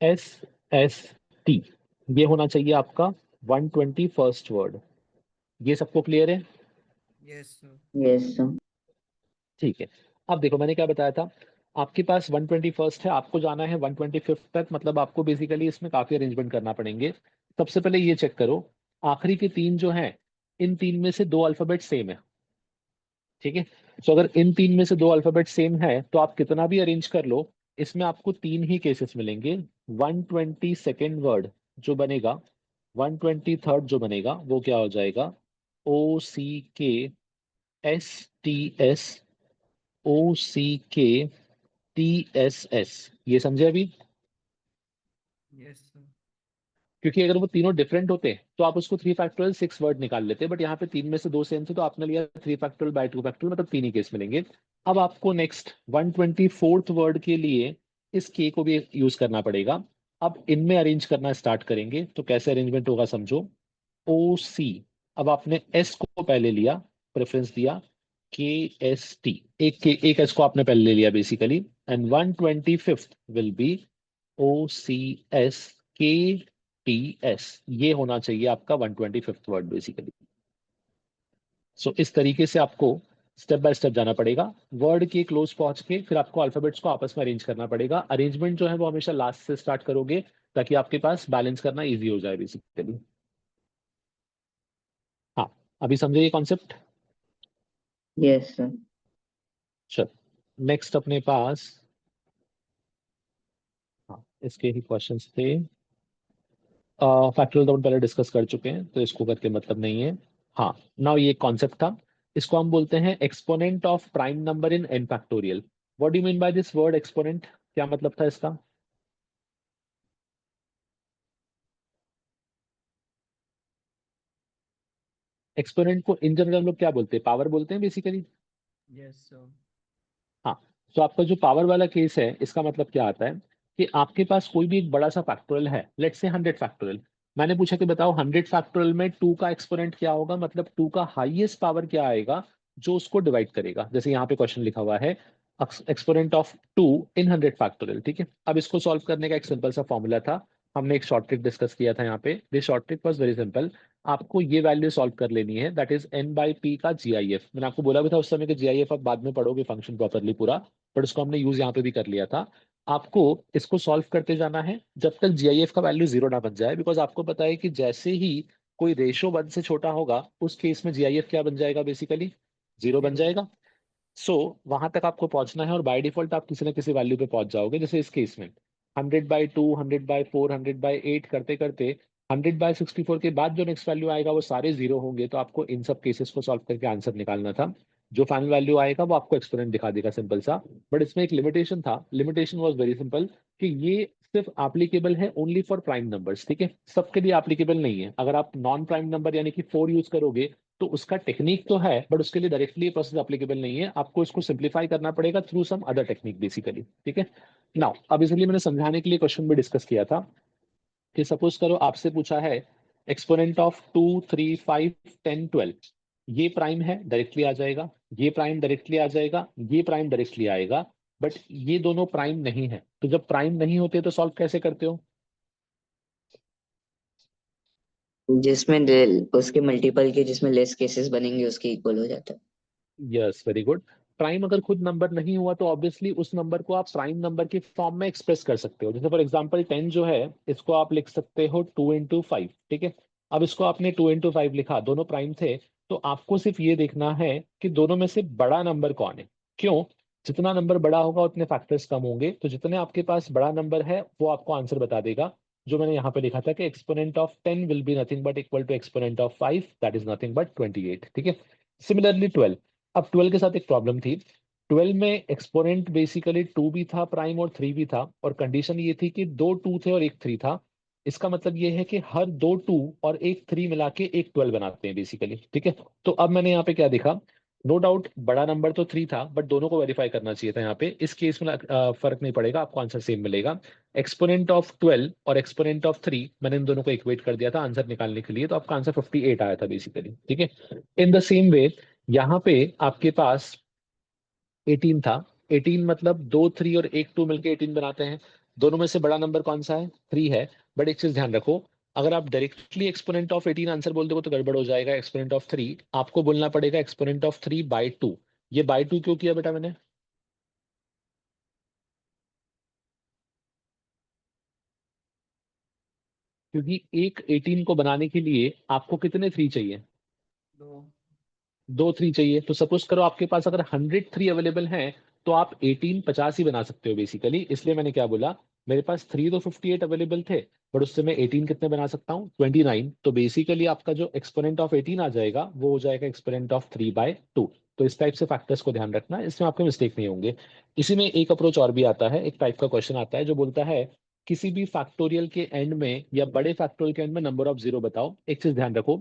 एस, एस, टी। ये होना चाहिए आपका 120 फर्स्ट वर्ड। ये सबको क्लियर है? yes sir. Yes sir. ठीक है। अब देखो मैंने क्या बताया था, आपके पास 120 फर्स्ट है, आपको जाना है 125 तक, मतलब आपको बेसिकली इसमें काफी अरेंजमेंट करना पड़ेंगे। सबसे पहले ये चेक करो, आखिरी के 3 जो हैं, इन 3 में से 2 अल्फाबेट सेम है। ठीक है, तो अगर इन 3 में से 2 अल्फाबेट सेम है तो आप कितना भी अरेंज कर लो, इसमें आपको 3 ही केसेस मिलेंगे। 122nd वर्ड जो बनेगा, 123rd जो बनेगा, वो क्या हो जाएगा? OCKSTS, OCKTSS। ये समझे अभी? yes sir. क्योंकि अगर वो तीनों डिफरेंट होते तो आप उसको 3 फैक्टोरियल 6 वर्ड निकाल लेते, बट यहाँ पे 3 में से 2 सेम थे तो आपने लिया 3 फैक्टोरियल बाय 2 फैक्टोरियल, मतलब 3 ही केस मिलेंगे। अब आपको नेक्स्ट 124th वर्ड के लिए इस के को भी यूज करना पड़ेगा। अब इनमें अरेंज करना स्टार्ट करेंगे, तो कैसे अरेंजमेंट होगा समझो। ओ सी, अब आपने एस को पहले लिया, प्रेफरेंस दिया, के एस टी, एक एस को आपने पहले ले लिया basically, and 125th will be OCSKTS। ये होना चाहिए आपका 125th वर्ड बेसिकली। सो इस तरीके से आपको स्टेप बाय स्टेप जाना पड़ेगा। वर्ड के क्लोज पहुंच के फिर आपको अल्फाबेट्स को आपस में अरेंज करना पड़ेगा। अरेंजमेंट जो है वो हमेशा लास्ट से स्टार्ट करोगे, ताकि आपके पास बैलेंस करना इजी हो जाए बेसिकली। हाँ, अभी समझे ये कॉन्सेप्ट? Yes sir. चलो नेक्स्ट अपने पास, हाँ इसके ही क्वेश्चंस थे। फैक्टोरियल तो हम पहले डिस्कस कर चुके हैं, तो इसको करके मतलब नहीं है। हाँ, नाउ ये कॉन्सेप्ट था, इसको हम बोलते हैं exponent of prime number in an factorial. What do you mean by this word exponent? क्या मतलब था इसका? एक्सपोनेंट को इन जनरल हम लोग क्या बोलते हैं? पावर बोलते हैं बेसिकली। yes sir. हाँ, तो आपका जो पावर वाला केस है, इसका मतलब क्या आता है कि आपके पास कोई भी एक बड़ा सा फैक्टोरियल है, लेट्स से 100 फैक्टोरियल। मैंने पूछा कि बताओ 100 फैक्टोरियल में 2 का एक्सपोनेंट क्या होगा, मतलब 2 का हाईएस्ट पावर क्या आएगा जो उसको डिवाइड करेगा। जैसे यहाँ पे क्वेश्चन लिखा हुआ है, एक्सपोनेंट ऑफ 2 इन 100 फैक्टोरियल। ठीक है, अब इसको सॉल्व करने का एक सिंपल सा फॉर्मूला था, हमने एक शॉर्ट ट्रिक डिस्कस किया था यहाँ पे। This short trick was very simple. आपको ये वैल्यू सॉल्व कर लेनी है, दैट इज n/p का GIF। मैंने आपको बोला भी था उस समय कि GIF आप बाद में पढ़ोगे फंक्शन प्रॉपरली पूरा, बट उसको हमने यूज यहाँ पे भी कर लिया था। आपको इसको सॉल्व करते जाना है जब तक GIF का वैल्यू 0 ना बन जाए, बिकॉज आपको पता है कि जैसे ही कोई रेशो 1 से छोटा होगा, उस केस में GIF क्या बन जाएगा? बेसिकली 0 बन Zero. जाएगा। सो वहां तक आपको पहुंचना है, और बाय डिफॉल्ट आप किसी ना किसी वैल्यू पे पहुंच जाओगे। जैसे इस केस में 100/2, 100/4, 100/8 करते करते 100/64 के बाद जो नेक्स्ट वैल्यू आएगा वो सारे 0 होंगे, तो आपको इन सब केसेस को सॉल्व करके आंसर निकालना था। जो फाइनल वैल्यू आएगा वो आपको एक्सपोनेंट दिखा देगा, सिंपल सा। बट इसमें एक लिमिटेशन था, लिमिटेशन वाज वेरी सिंपल, कि ये सिर्फ एप्लीकेबल है ओनली फॉर प्राइम नंबर्स। ठीक है, सबके लिए एप्लीकेबल नहीं है। अगर आप नॉन प्राइम नंबर यानी कि 4 यूज करोगे तो उसका टेक्निक तो है, बट उसके लिए डायरेक्टली प्रोसेस एप्लीकेबल नहीं है। आपको इसको सिंप्लीफाई करना पड़ेगा through some other technique basically. ठीक है, नाउ अब इसलिए मैंने समझाने के लिए क्वेश्चन भी डिस्कस किया था कि सपोज करो आपसे पूछा है एक्सपोनेंट ऑफ 2, 3, 5, 10, 12। ये प्राइम है, डायरेक्टली आ जाएगा। ये प्राइम डायरेक्टली आ जाएगा। ये प्राइम डायरेक्टली आएगा। बट ये दोनों प्राइम नहीं है, तो जब प्राइम नहीं होते तो सॉल्व कैसे करते हो? जिसमें उसके मल्टीपल के जिसमें लेस केसेस बनेंगे उसके इक्वल हो जाता है। Yes, very good. प्राइम अगर खुद नंबर नहीं हुआ तो ऑब्वियसली उस नंबर को आप प्राइम नंबर की फॉर्म में एक्सप्रेस कर सकते हो। जैसे फॉर एग्जांपल 10 जो है इसको आप लिख सकते हो 2 into 5, ठीक है। अब इसको आपने 2 into 5 लिखा, दोनों प्राइम थे, तो आपको सिर्फ ये देखना है कि दोनों में से बड़ा नंबर कौन है। क्यों? जितना नंबर बड़ा होगा उतने फैक्टर्स कम होंगे, तो जितने आपके पास बड़ा नंबर है वो आपको आंसर बता देगा। जो मैंने यहाँ पे लिखा था कि exponent of 10 will be nothing but equal to exponent of 5, that is nothing but 28, ठीक है। सिमिलरली 12, अब 12 के साथ एक प्रॉब्लम थी। 12 में एक्सपोनेंट बेसिकली 2 भी था प्राइम और 3 भी था, और कंडीशन ये थी कि 2 2 थे और एक 3 था। इसका मतलब ये है कि हर 2 2 और एक 3 मिला के एक 12 बनाते हैं बेसिकली, ठीक है। तो अब मैंने यहाँ पे क्या देखा, नो डाउट बड़ा नंबर तो 3 था, बट दोनों को वेरीफाई करना चाहिए था। यहाँ पे इस केस में फर्क नहीं पड़ेगा, आपको आंसर सेम मिलेगा। एक्सपोनेंट ऑफ 12 और एक्सपोनेंट ऑफ 3, मैंने इन दोनों को इक्वेट कर दिया था आंसर निकालने के लिए, तो आपका आंसर 58 आया था बेसिकली, ठीक है। इन द सेम वे यहाँ पे आपके पास 18 था। 18 मतलब 2 3 और एक 2 मिलके 18 बनाते हैं। दोनों में से बड़ा नंबर कौन सा है? 3 है। बट एक चीज ध्यान रखो, अगर आप डायरेक्टली एक्सपोनेंट ऑफ 18 आंसर बोल दोगे तो गड़बड़ हो जाएगा। एक्सपोनेंट ऑफ 3 आपको बोलना पड़ेगा एक्सपोनेंट ऑफ 3/2। ये बाय 2 क्यों किया बेटा मैंने? क्योंकि एक 18 को बनाने के लिए आपको कितने 3 चाहिए? 2 2 3 चाहिए। तो सपोज करो आपके पास अगर 103 अवेलेबल हैं, तो आप 18 50 ही बना सकते हो बेसिकली। इसलिए मैंने क्या बोला, मेरे पास 3 तो 58 अवेलेबल थे, बट उससे मैं 18 कितने बना सकता हूँ? 29। तो बेसिकली आपका जो एक्सपोनेंट ऑफ 18 आ जाएगा वो हो जाएगा एक्सपोनेंट ऑफ 3/2। तो इस टाइप से फैक्टर्स को ध्यान रखना, इसमें आपके मिस्टेक नहीं होंगे। इसी में एक अप्रोच और भी आता है, एक टाइप का क्वेश्चन आता है जो बोलता है किसी भी फैक्टोरियल के एंड में या बड़े फैक्टोरियल के एंड में नंबर ऑफ जीरो बताओ। एक चीज ध्यान रखो,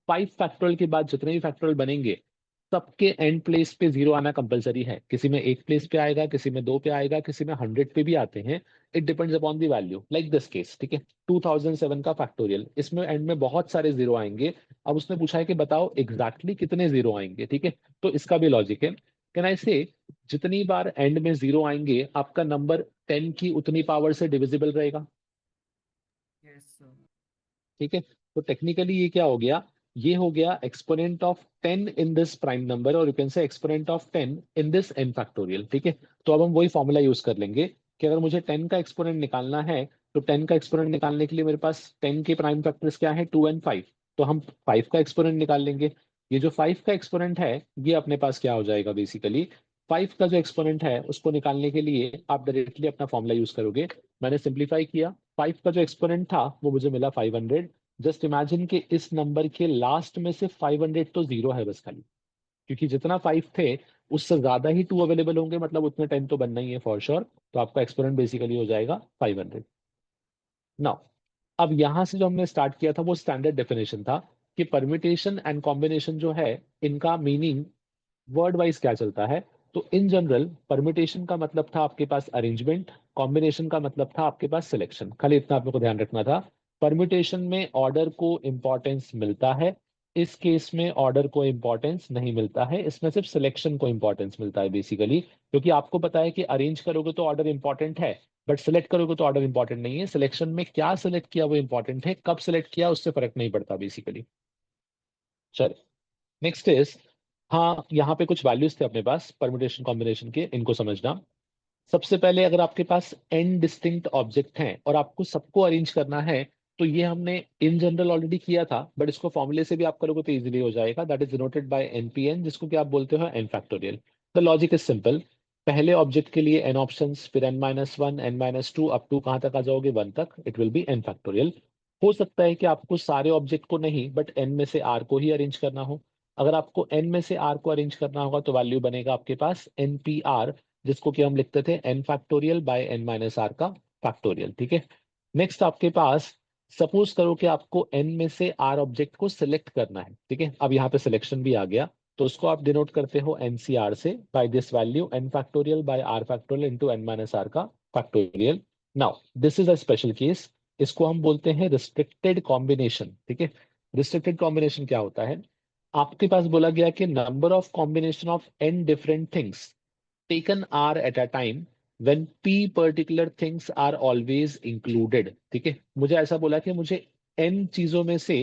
5 फैक्टोरियल के बाद जितने भी फैक्टोरियल बनेंगे सबके एंड प्लेस पे जीरो आना कंपलसरी है। किसी में एक प्लेस पे आएगा, किसी में 2 पे आएगा, किसी में 100 पे भी आते हैं। It depends upon the value, like this case, ठीक है। 2007 का फैक्टोरियल, इसमें एंड में बहुत सारे जीरो आएंगे। अब उसने पूछा है कि बताओ एग्जैक्टली कितने जीरो आएंगे, ठीक है। तो इसका भी लॉजिक है। कैन आई से जितनी बार एंड में जीरो आएंगे आपका नंबर 10 की उतनी पावर से डिविजिबल रहेगा, yes sir ठीक है। तो टेक्निकली ये क्या हो गया, ये हो गया exponent of 10 in this prime number, और you can say exponent of 10 in this n factorial, ठीक है। तो अब हम वही फॉर्मूला यूज कर लेंगे कि अगर मुझे 10 का एक्सपोनेंट निकालना है, तो 10 का एक्सपोनेंट निकालने के लिए मेरे पास 10 के प्राइम फैक्टर्स क्या है? 2 और 5। तो हम 5 का एक्सपोनेंट निकाल लेंगे। ये जो 5 का एक्सपोनेंट है ये अपने पास क्या हो जाएगा बेसिकली, 5 का जो एक्सपोनेंट है उसको निकालने के लिए आप डायरेक्टली अपना फॉर्मूला यूज करोगे। मैंने सिंप्लीफाई किया, 5 का जो एक्सपोनेंट था वो मुझे मिला 500। जस्ट इमेजिन कि इस नंबर के लास्ट में से 500 तो जीरो है बस खाली, क्योंकि जितना 5 थे उससे ज्यादा ही 2 अवेलेबल होंगे, मतलब उतने 10 तो बनना ही है फॉर श्योर। तो आपका एक्सपोनेंट बेसिकली हो जाएगा 500। नाउ अब यहां से जो हमने स्टार्ट किया था वो स्टैंडर्ड डेफिनेशन था कि परम्यूटेशन एंड कॉम्बिनेशन जो है इनका मीनिंग वर्ड वाइज क्या चलता है। तो इन जनरल परम्यूटेशन का मतलब था आपके पास अरेंजमेंट, कॉम्बिनेशन का मतलब था आपके पास सिलेक्शन। खाली इतना आप लोग को ध्यान रखना था। परम्यूटेशन में ऑर्डर को इंपॉर्टेंस मिलता है, इस केस में ऑर्डर को इंपॉर्टेंस नहीं मिलता है, इसमें सिर्फ सिलेक्शन को इंपॉर्टेंस मिलता है बेसिकली। क्योंकि आपको पता है कि अरेंज करोगे तो ऑर्डर इंपॉर्टेंट है, बट सिलेक्ट करोगे तो ऑर्डर इंपॉर्टेंट नहीं है। सिलेक्शन में क्या सिलेक्ट किया वो इंपॉर्टेंट है, कब सिलेक्ट किया उससे फर्क नहीं पड़ता बेसिकली। चलिए नेक्स्ट इज, हाँ यहाँ पे कुछ वैल्यूज थे अपने पास परम्यूटेशन कॉम्बिनेशन के, इनको समझना। सबसे पहले अगर आपके पास n डिस्टिंक्ट ऑब्जेक्ट हैं और आपको सबको अरेंज करना है, तो ये हमने इन जनरल ऑलरेडी किया था, बट इसको फॉर्मूले से भी आप करोगे तो इजीली हो जाएगा। That is denoted by npn, जिसको कि आप बोलते हो n factorial. The logic is simple, पहले ऑब्जेक्ट के लिए n ऑप्शंस, फिर n-1 n-2 अप टू कहां तक आ जाओगे 1 तक, it will B n factorial. हो सकता है कि आपको सारे ऑब्जेक्ट को नहीं बट n में से r को ही अरेंज करना हो। अगर आपको n में से r को अरेंज करना होगा तो वैल्यू बनेगा आपके पास npr, जिसको कि हम लिखते थे n factorial by n minus R का फैक्टोरियल, ठीक है। नेक्स्ट आपके पास सपोज करो कि आपको n में से r ऑब्जेक्ट को सिलेक्ट करना है, ठीक है। अब यहाँ पे सिलेक्शन भी आ गया, तो उसको आप डिनोट करते हो NCR से, by this value n factorial by r factorial into n minus R का factorial. Now this is a special case, इसको हम बोलते हैं रिस्ट्रिक्टेड कॉम्बिनेशन, ठीक है। रिस्ट्रिक्टेड कॉम्बिनेशन क्या होता है, आपके पास बोला गया कि number of combination of n different things taken R at a time when P particular things are always included, ठीक है। मुझे ऐसा बोला कि मुझे n चीजों में से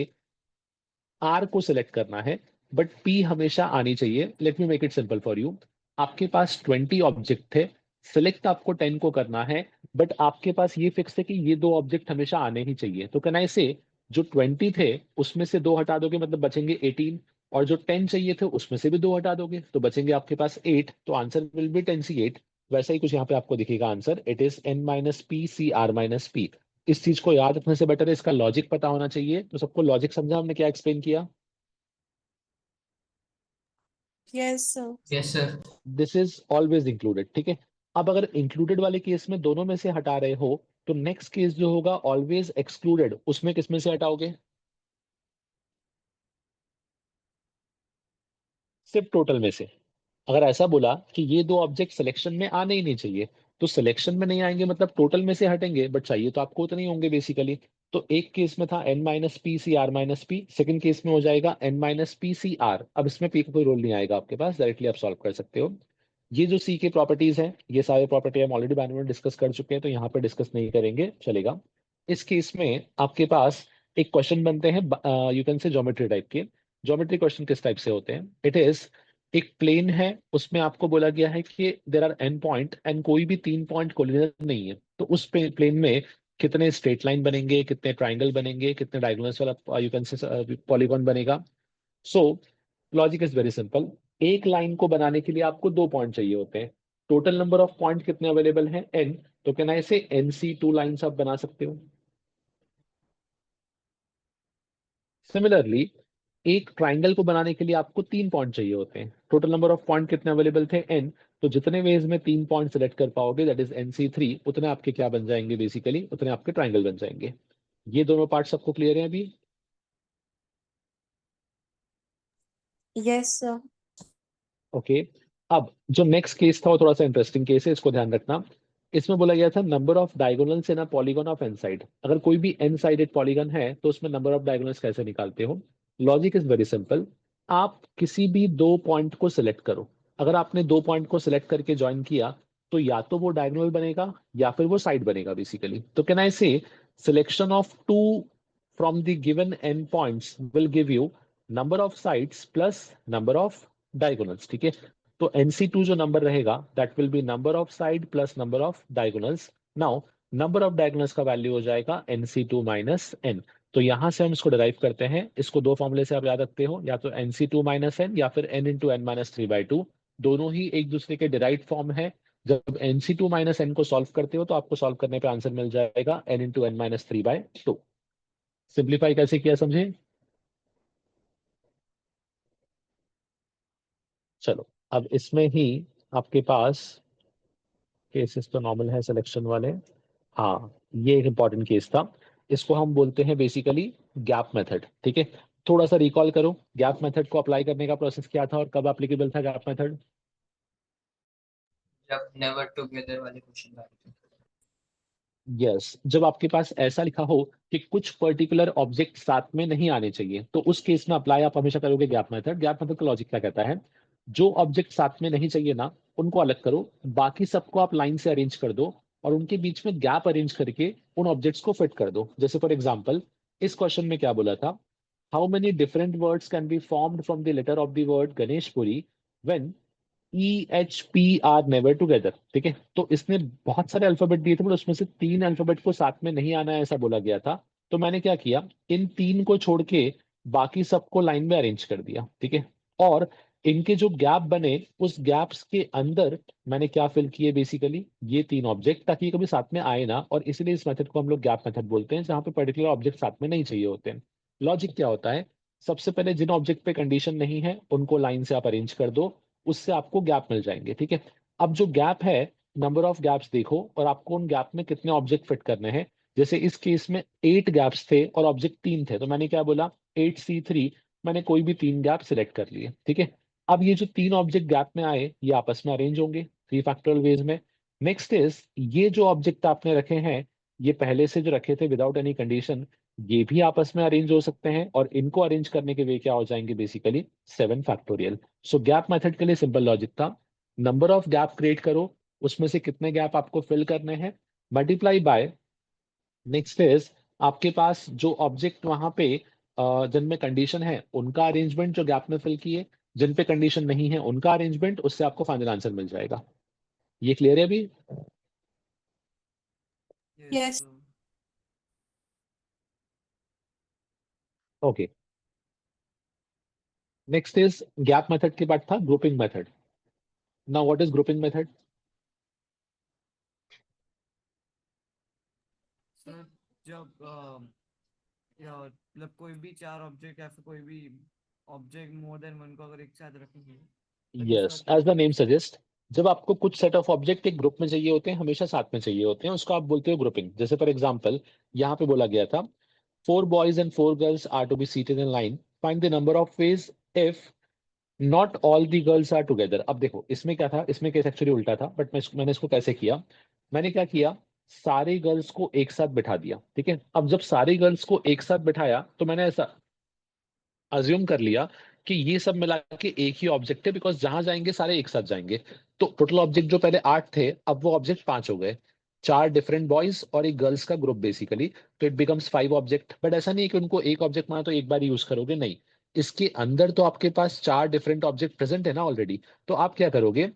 आर को सिलेक्ट करना है, बट पी हमेशा आनी चाहिए। Let me make it simple for you. आपके पास 20 ऑब्जेक्ट थे, सिलेक्ट आपको 10 को करना है, बट आपके पास ये फिक्स है कि ये दो ऑब्जेक्ट हमेशा आने ही चाहिए। तो कैन आई से जो 20 थे उसमें से दो हटा दोगे, मतलब बचेंगे 18, और जो 10 चाहिए थे उसमें से भी दो हटा दोगे तो बचेंगे आपके पास 8। तो आंसर विल बी 10C8। वैसा ही कुछ यहाँ पे आपको दिखेगा answer, it is n minus P C R minus P. इस चीज को याद रखने से बेटर है इसका लॉजिक पता होना चाहिए। तो सबको लॉजिक समझा हमने क्या एक्सप्लेन किया? Yes, sir. Yes sir. This is always included, ठीक है। अब अगर इंक्लूडेड वाले केस में दोनों में से हटा रहे हो, तो नेक्स्ट केस जो होगा ऑलवेज एक्सक्लूडेड, उसमें किस में से हटाओगे? सिर्फ टोटल में से। अगर ऐसा बोला कि ये दो ऑब्जेक्ट सिलेक्शन में आने ही नहीं चाहिए, तो सिलेक्शन में नहीं आएंगे मतलब टोटल में से हटेंगे, बट चाहिए तो आपको उतने ही होंगे बेसिकली। तो एक केस में था n minus P C R minus P, second case में हो जाएगा n minus P C R. अब इसमें p का कोई रोल नहीं आएगा आपके पास, डायरेक्टली आप सॉल्व कर सकते हो। ये जो c के प्रॉपर्टीज हैं, ये सारे प्रॉपर्टी हम ऑलरेडी बारे में डिस्कस कर चुके हैं, तो यहाँ पे डिस्कस नहीं करेंगे, चलेगा। इस केस में आपके पास एक क्वेश्चन बनते हैं, यू कैन से ज्योमेट्री टाइप के। ज्योमेट्री क्वेश्चन किस टाइप से होते हैं? इट इज एक प्लेन है, उसमें आपको बोला गया है कि there are n point and कोई भी 3 पॉइंट कोलिनियर नहीं है। तो उस प्लेन में कितने स्ट्रेट लाइन बनेंगे, कितने ट्राइंगल बनेंगे, कितने डायगोनल्स वाला यू कैन से पॉलीगॉन बनेगा। सो लॉजिक इज वेरी सिंपल। एक लाइन को बनाने के लिए आपको 2 पॉइंट चाहिए होते हैं। टोटल नंबर ऑफ पॉइंट कितने अवेलेबल हैं? n। तो कैन आई से NC2 लाइंस आप बना सकते हो। सिमिलरली एक ट्राइंगल को बनाने के लिए आपको 3 पॉइंट चाहिए होते हैं। टोटल नंबर ऑफ पॉइंट कितने अवेलेबल थे? n। तो जितने वेज में 3 पॉइंट सिलेक्ट कर पाओगे, दैट इज NC3, उतने आपके क्या बन जाएंगे बेसिकली? उतने आपके ट्राइंगल बन जाएंगे। ये दोनों पार्ट सबको क्लियर है अभी? Yes, sir. ओके। अब जो नेक्स्ट केस था वो थोड़ा सा इंटरेस्टिंग केस है, इसको ध्यान रखना। इसमें बोला गया था number of diagonals in a polygon of n side. अगर कोई भी n साइडेड पॉलीगॉन है तो उसमें नंबर ऑफ डायगोनल्स कैसे निकालते हो? Logic is very simple. आप किसी भी दो पॉइंट को सिलेक्ट करो। अगर आपने दो पॉइंट को सिलेक्ट करके ज्वाइन किया, तो या तो वो डायगोनल बनेगा या फिर वो साइड बनेगा बेसिकली। तो can I say selection of two from the given n points will give you number of sides plus number of diagonals, ठीक है। तो NC2 जो नंबर रहेगा that will be number of side plus number of diagonals. Now number of diagonals का वैल्यू हो जाएगा NC2 माइनस n। तो यहां से हम इसको डिराइव करते हैं। इसको दो फॉर्मूले से आप याद रखते हो, या तो NC2 माइनस n या फिर n इंटू n माइनस 3/2। दोनों ही एक दूसरे के डिराइव फॉर्म है। जब NC2 माइनस n को सॉल्व करते हो तो आपको सॉल्व करने पे आंसर मिल जाएगा n into n minus 3/2। Simplify कैसे किया समझे? चलो, अब इसमें ही आपके पास केसेस तो नॉर्मल है सिलेक्शन वाले। हाँ, ये एक इंपॉर्टेंट केस था। इसको हम बोलते हैं बेसिकली गैप मेथड, ठीक है। थोड़ा सा रिकॉल करो, गैप मेथड को अप्लाई करने का प्रोसेस क्या था और कब एप्लीकेबल था गैप मेथड? जब नेवर टुगेदर वाले क्वेश्चन आते थे। यस, जब आपके पास ऐसा लिखा हो कि कुछ पर्टिकुलर ऑब्जेक्ट साथ में नहीं आने चाहिए, तो उस केस में अप्लाई आप हमेशा करोगे गैप मेथड। गैप मेथड का लॉजिक क्या कहता है? जो ऑब्जेक्ट साथ में नहीं चाहिए ना, उनको अलग करो, बाकी सबको आप लाइन से अरेंज कर दो, और उनके बीच में गैप अरेंज करके उन ऑब्जेक्ट्स को फिट कर दो। जैसे फॉर एग्जाम्पल इस क्वेश्चन में क्या बोला था? How many different words can be formed from the letter of the word Ganeshpuri when EHP are never together, ठीक है। तो इसने बहुत सारे अल्फाबेट दिए थे, बट उसमें से 3 अल्फाबेट को साथ में नहीं आना है ऐसा बोला गया था। तो मैंने क्या किया, इन 3 को छोड़ के बाकी सबको लाइन में अरेंज कर दिया, ठीक है। और इनके जो गैप बने, उस गैप्स के अंदर मैंने क्या फिल किए बेसिकली? ये 3 ऑब्जेक्ट, ताकि ये कभी साथ में आए ना। और इसलिए इस मेथड को हम लोग गैप मेथड बोलते हैं, जहां पे पर्टिकुलर ऑब्जेक्ट साथ में नहीं चाहिए होते हैं। लॉजिक क्या होता है? सबसे पहले जिन ऑब्जेक्ट पे कंडीशन नहीं है उनको लाइन से आप अरेंज कर दो, उससे आपको गैप मिल जाएंगे, ठीक है। अब जो गैप है, नंबर ऑफ गैप्स देखो और आपको उन गैप में कितने ऑब्जेक्ट फिट करने हैं। जैसे इस केस में 8 गैप्स थे और ऑब्जेक्ट 3 थे, तो मैंने क्या बोला? 8C3। मैंने कोई भी 3 गैप सिलेक्ट कर लिए, ठीक है। अब ये जो 3 ऑब्जेक्ट गैप में आए, ये आपस में अरेंज होंगे 3 फैक्टोरियल वेज में। नेक्स्ट इज, ये जो ऑब्जेक्ट आपने रखे हैं, ये पहले से जो रखे थे विदाउट एनी कंडीशन, ये भी आपस में अरेंज हो सकते हैं, और इनको अरेंज करने के वे क्या हो जाएंगे बेसिकली? 7 फैक्टोरियल। सो गैप मेथड के लिए सिंपल लॉजिक था, नंबर ऑफ गैप क्रिएट करो, उसमें से कितने गैप आपको फिल करने हैं, मल्टीप्लाई बाय, नेक्स्ट इज आपके पास जो ऑब्जेक्ट वहां पे जिनमें कंडीशन है उनका अरेंजमेंट जो गैप में फिल किए, जिन पे कंडीशन नहीं है उनका अरेंजमेंट, उससे आपको फाइनल आंसर मिल जाएगा। ये क्लियर है अभी? Yes. sir. Okay, next is gap method के बाद था grouping method. Now what is grouping method? Sir जब या मतलब कोई भी चार ऑब्जेक्ट या फिर कोई भी ऑब्जेक्ट मोर देन वन को अगर एक साथ रखेंगे तो किस यस, वक्त क्या एज द नेम करेंगे? सजेस्ट, जब आपको कुछ सेट ऑफ ऑब्जेक्ट एक ग्रुप में चाहिए होते हैं, हमेशा साथ में चाहिए होते हैं, उसको आप बोलते हो ग्रुपिंग। जैसे फॉर एग्जांपल यहाँ पे बोला गया था 4 boys and 4 girls are to be seated in line, find the number of ways if not all the girls are together। अब देखो इसमें क्या था, इसमें केस एक्चुअली उल्टा था, बट मैंने इसको कैसे किया, मैंने क्या किया, सारी गर्ल्स को एक साथ बिठा दिया। ठीक है, अब जब सारी गर्ल्स को एक साथ बिठाया तो मैंने ऐसा अज्यूम कर लिया कि ये सब मिला के एक ही ऑब्जेक्ट है, बिकॉज जहां जाएंगे सारे एक साथ जाएंगे। तो टोटल ऑब्जेक्ट जो पहले 8 थे, अब वो ऑब्जेक्ट 5 हो गए, 4 डिफरेंट बॉयज और एक गर्ल्स का ग्रुप बेसिकली। तो इट बिकम्स 5 ऑब्जेक्ट। बट ऐसा नहीं है कि उनको एक ऑब्जेक्ट माना तो एक बार यूज करोगे, नहीं, इसके अंदर तो आपके पास 4 डिफरेंट ऑब्जेक्ट प्रेजेंट है ना ऑलरेडी। तो आप क्या करोगे,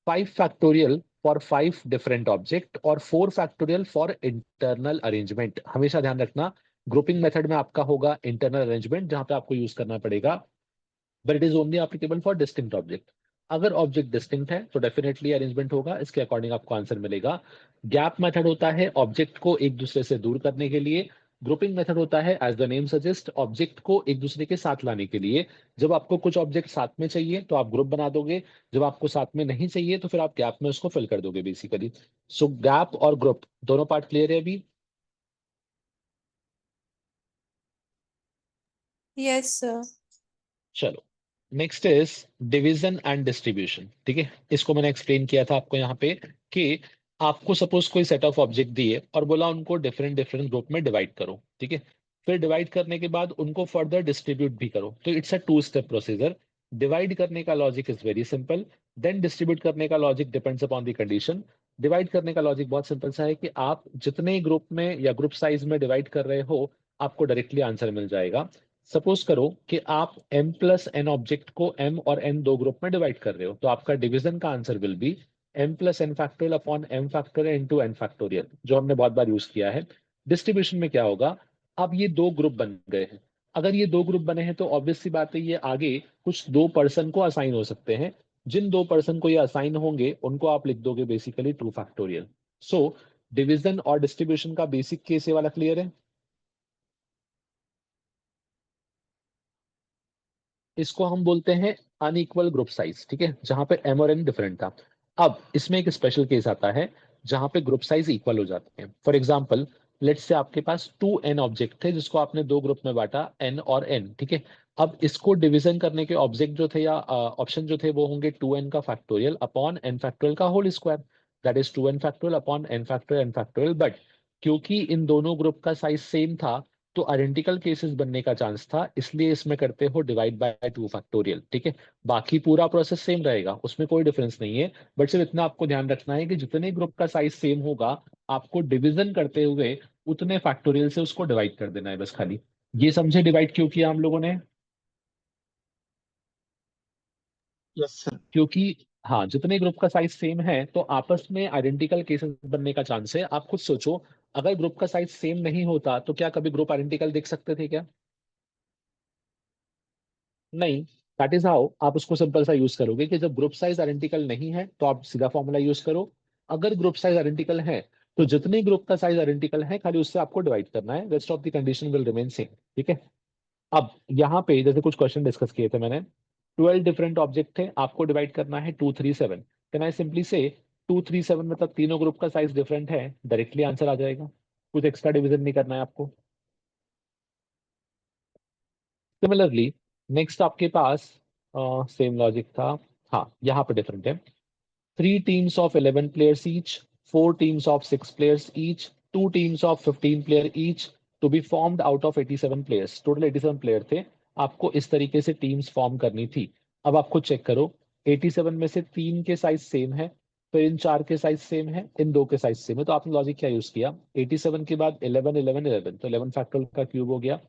5 फैक्टोरियल फॉर 5 डिफरेंट ऑब्जेक्ट और 4 फैक्टोरियल फॉर इंटरनल अरेंजमेंट। हमेशा ध्यान रखना, ग्रुपिंग मेथड में आपका होगा इंटरनल अरेंजमेंट, जहां पे आपको यूज करना पड़ेगा, but it is only applicable for distinct object. अगर ऑब्जेक्ट डिस्टिंक्ट है तो डेफिनेटली अरेंजमेंट होगा, इसके अकॉर्डिंग आपको आंसर मिलेगा। गैप मेथड होता है ऑब्जेक्ट को एक दूसरे से दूर करने के लिए। ग्रुपिंग मेथड होता है as the name suggest object को एक दूसरे के साथ लाने के लिए। जब आपको कुछ ऑब्जेक्ट साथ में चाहिए तो आप ग्रुप बना दोगे, जब आपको साथ में नहीं चाहिए तो फिर आप गैप में उसको फिल कर दोगे बेसिकली। सो गैप और ग्रुप दोनों पार्ट क्लियर है अभी? Yes, sir. चलो, next is division and distribution. ठीक है, इसको मैंने एक्सप्लेन किया था आपको यहाँ पे कि आपको सपोज कोई सेट ऑफ ऑब्जेक्ट दिए और बोला उनको डिफरेंट डिफरेंट ग्रुप में डिवाइड करो। ठीक है, फिर डिवाइड करने के बाद उनको फर्दर डिस्ट्रीब्यूट भी करो। तो it's a 2 step procedure. Divide करने का logic is very simple, then distribute करने का logic depends upon the condition. Divide करने का लॉजिक बहुत सिंपल सा है कि आप जितने ग्रुप में या ग्रुप साइज में डिवाइड कर रहे हो, आपको डायरेक्टली आंसर मिल जाएगा। सपोज करो कि आप m प्लस एन ऑब्जेक्ट को m और n दो ग्रुप में डिवाइड कर रहे हो, तो आपका डिवीजन का answer will be m plus N factorial upon m factorial into n factorial, जो हमने बहुत बार यूज किया है। डिस्ट्रीब्यूशन में क्या होगा, अब ये दो ग्रुप बन गए हैं। अगर ये दो ग्रुप बने हैं तो ऑब्वियस सी बात है ये आगे कुछ 2 पर्सन को असाइन हो सकते हैं। जिन 2 पर्सन को ये असाइन होंगे उनको आप लिख दोगे बेसिकली 2 फैक्टोरियल। सो डिवीजन और डिस्ट्रीब्यूशन का बेसिक केस ये वाला क्लियर है? इसको हम बोलते हैं अनइक्वल ग्रुप साइज। ठीक है, जहां पे m और n डिफरेंट था। अब इसमें एक स्पेशल केस आता है जहां पे ग्रुप साइज इक्वल हो जाते हैं। फॉर एग्जांपल, लेट्स से आपके पास 2n ऑब्जेक्ट थे जिसको आपने दो ग्रुप में बांटा, n और n। ठीक है, अब इसको डिवीजन करने के ऑब्जेक्ट जो थे या ऑप्शन जो थे वो होंगे 2n का फैक्टोरियल अपॉन n फैक्टोरियल का whole square, that is 2n factorial upon n factorial n factorial. But क्योंकि इन दोनों ग्रुप का साइज सेम था तो आइडेंटिकल केसेस बनने का चांस था, इसलिए इसमें करते हो डिवाइड बाय 2 फैक्टोरियल। ठीक है, बाकी पूरा प्रोसेस सेम रहेगा, उसमें कोई डिफरेंस नहीं है। बट सिर्फ इतना आपको ध्यान रखना है कि जितने ग्रुप का साइज सेम होगा, आपको डिवीजन करते हुए उतने फैक्टोरियल से उसको डिवाइड कर देना है बस खाली। ये समझे डिवाइड क्यों किया हम लोगों ने? Yes sir. क्योंकि हाँ, जितने ग्रुप का साइज सेम है तो आपस में आइडेंटिकल केसेस बनने का चांस है। आप खुद सोचो, अगर ग्रुप का साइज सेम नहीं होता तो क्या कभी ग्रुप आइडेंटिकल देख सकते थे क्या? नहीं। दैट इज हाउ आप उसको सिंपल सा यूज करोगे कि जब ग्रुप साइज आइडेंटिकल नहीं है तो आप सीधा फॉर्मूला यूज करो। अगर ग्रुप साइज आइडेंटिकल है तो जितने ग्रुप का साइज आइडेंटिकल है खाली उससे आपको डिवाइड करना है, rest of the condition will remain same. ठीक है, अब यहाँ पे जैसे कुछ क्वेश्चन डिस्कस किए थे मैंने, 12 डिफरेंट ऑब्जेक्ट थे, आपको डिवाइड करना है 237। कैन आई सिंपली से 237 मतलब तीनों ग्रुप का साइज डिफरेंट है, डायरेक्टली आंसर आ जाएगा, कुछ एक्स्ट्रा डिवीजन नहीं करना है आपको। सिमिलरली नेक्स्ट आपके पास सेम लॉजिक था, हाँ यहाँ पे डिफरेंट है। 3 teams of 11 players each, 4 teams of 6 players each, 2 teams of 15 player each to be formed out of 87 players। Total 87 player थे, आपको इस तरीके से टीम्स फॉर्म करनी थी। अब आपको चेक करो, 87 में से 3 के साइज सेम है, फिर इन 4 के साइज सेम है, इन 2 के साइज सेम है, तो आपने लॉजिक क्या यूज किया, 87 के बाद 11 11 11, तो 11 फैक्टोरियल का क्यूब हो गया,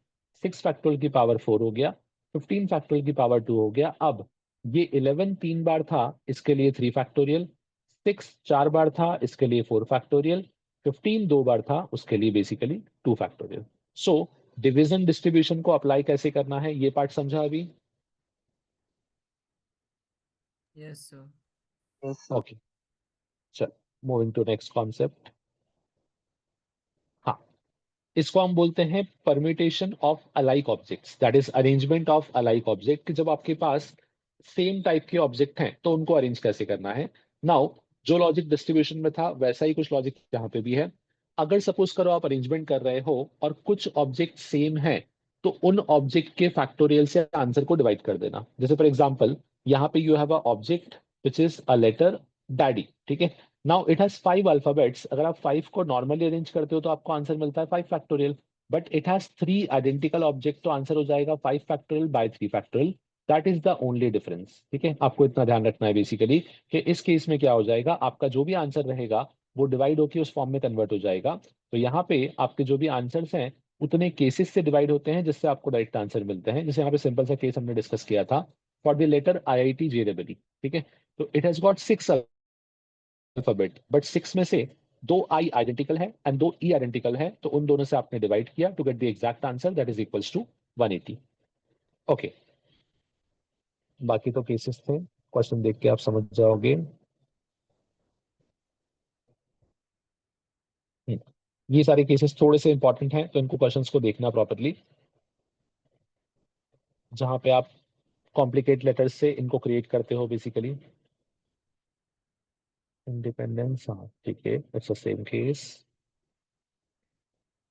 6 फैक्टोरियल की पावर 4 हो गया, 15 फैक्टोरियल की पावर 2 हो गया। अब ये 11 3 बार था, इसके लिए 3 फैक्टोरियल, 6 4 बार था, इसके लिए 4 फैक्टोरियल, 15 2 बार था, उसके लिए basically 2 factorial. So division distribution को अप्लाई कैसे करना है ये पार्ट समझा अभी? Yes, sir. Yes, sir. Okay, चल मूविंग टू नेक्स्ट कॉन्सेप्ट। हाँ, इसको हम बोलते हैं permutation of alike objects, that is arrangement of alike object. कि जब आपके पास सेम टाइप के ऑब्जेक्ट हैं तो उनको अरेंज कैसे करना है। नाउ जो लॉजिक डिस्ट्रीब्यूशन में था वैसा ही कुछ लॉजिक यहाँ पे भी है। अगर सपोज करो आप अरेंजमेंट कर रहे हो और कुछ ऑब्जेक्ट सेम है, तो उन ऑब्जेक्ट के फैक्टोरियल से आंसर को डिवाइड कर देना। जैसे फॉर एग्जाम्पल यहाँ पे you have a object which is a letter daddy, ठीक है। Now it has 5 alphabets. अगर आप 5 को नॉर्मली अरेंज करते हो तो आपको आंसर मिलता है 5 factorial, but it has 3 identical object, तो आंसर हो जाएगा 5 factorial by 3 factorial. That is the only difference, ठीक है। आपको इतना ध्यान रखना है बेसिकली कि इस केस में क्या हो जाएगा, आपका जो भी आंसर रहेगा वो डिवाइड होकर उस फॉर्म में कन्वर्ट हो जाएगा। तो यहाँ पे आपके जो भी आंसर्स हैं उतने केसेस से डिवाइड होते हैं जिससे आपको डायरेक्ट आंसर मिलते हैं। जैसे यहाँ पे सिंपल सा केस हमने डिस्कस किया था for the letter IIT JEE, ठीक है। तो it has got 6 alphabet, but 6 में से 2 I आइडेंटिकल है एंड 2 E आइडेंटिकल है, तो उन दोनों से आपने डिवाइड किया to get the exact answer that is equals to 180। Okay, बाकी तो केसेस थे, क्वेश्चन देख के आप समझ जाओगे। ये सारे केसेस थोड़े से इंपॉर्टेंट हैं तो इनको क्वेश्चंस को देखना प्रॉपरली, जहां पे आप कॉम्प्लिकेट लेटर्स से इनको क्रिएट करते हो बेसिकली। इंडिपेंडेंस, हाँ ठीक है, इट्स द सेम केस।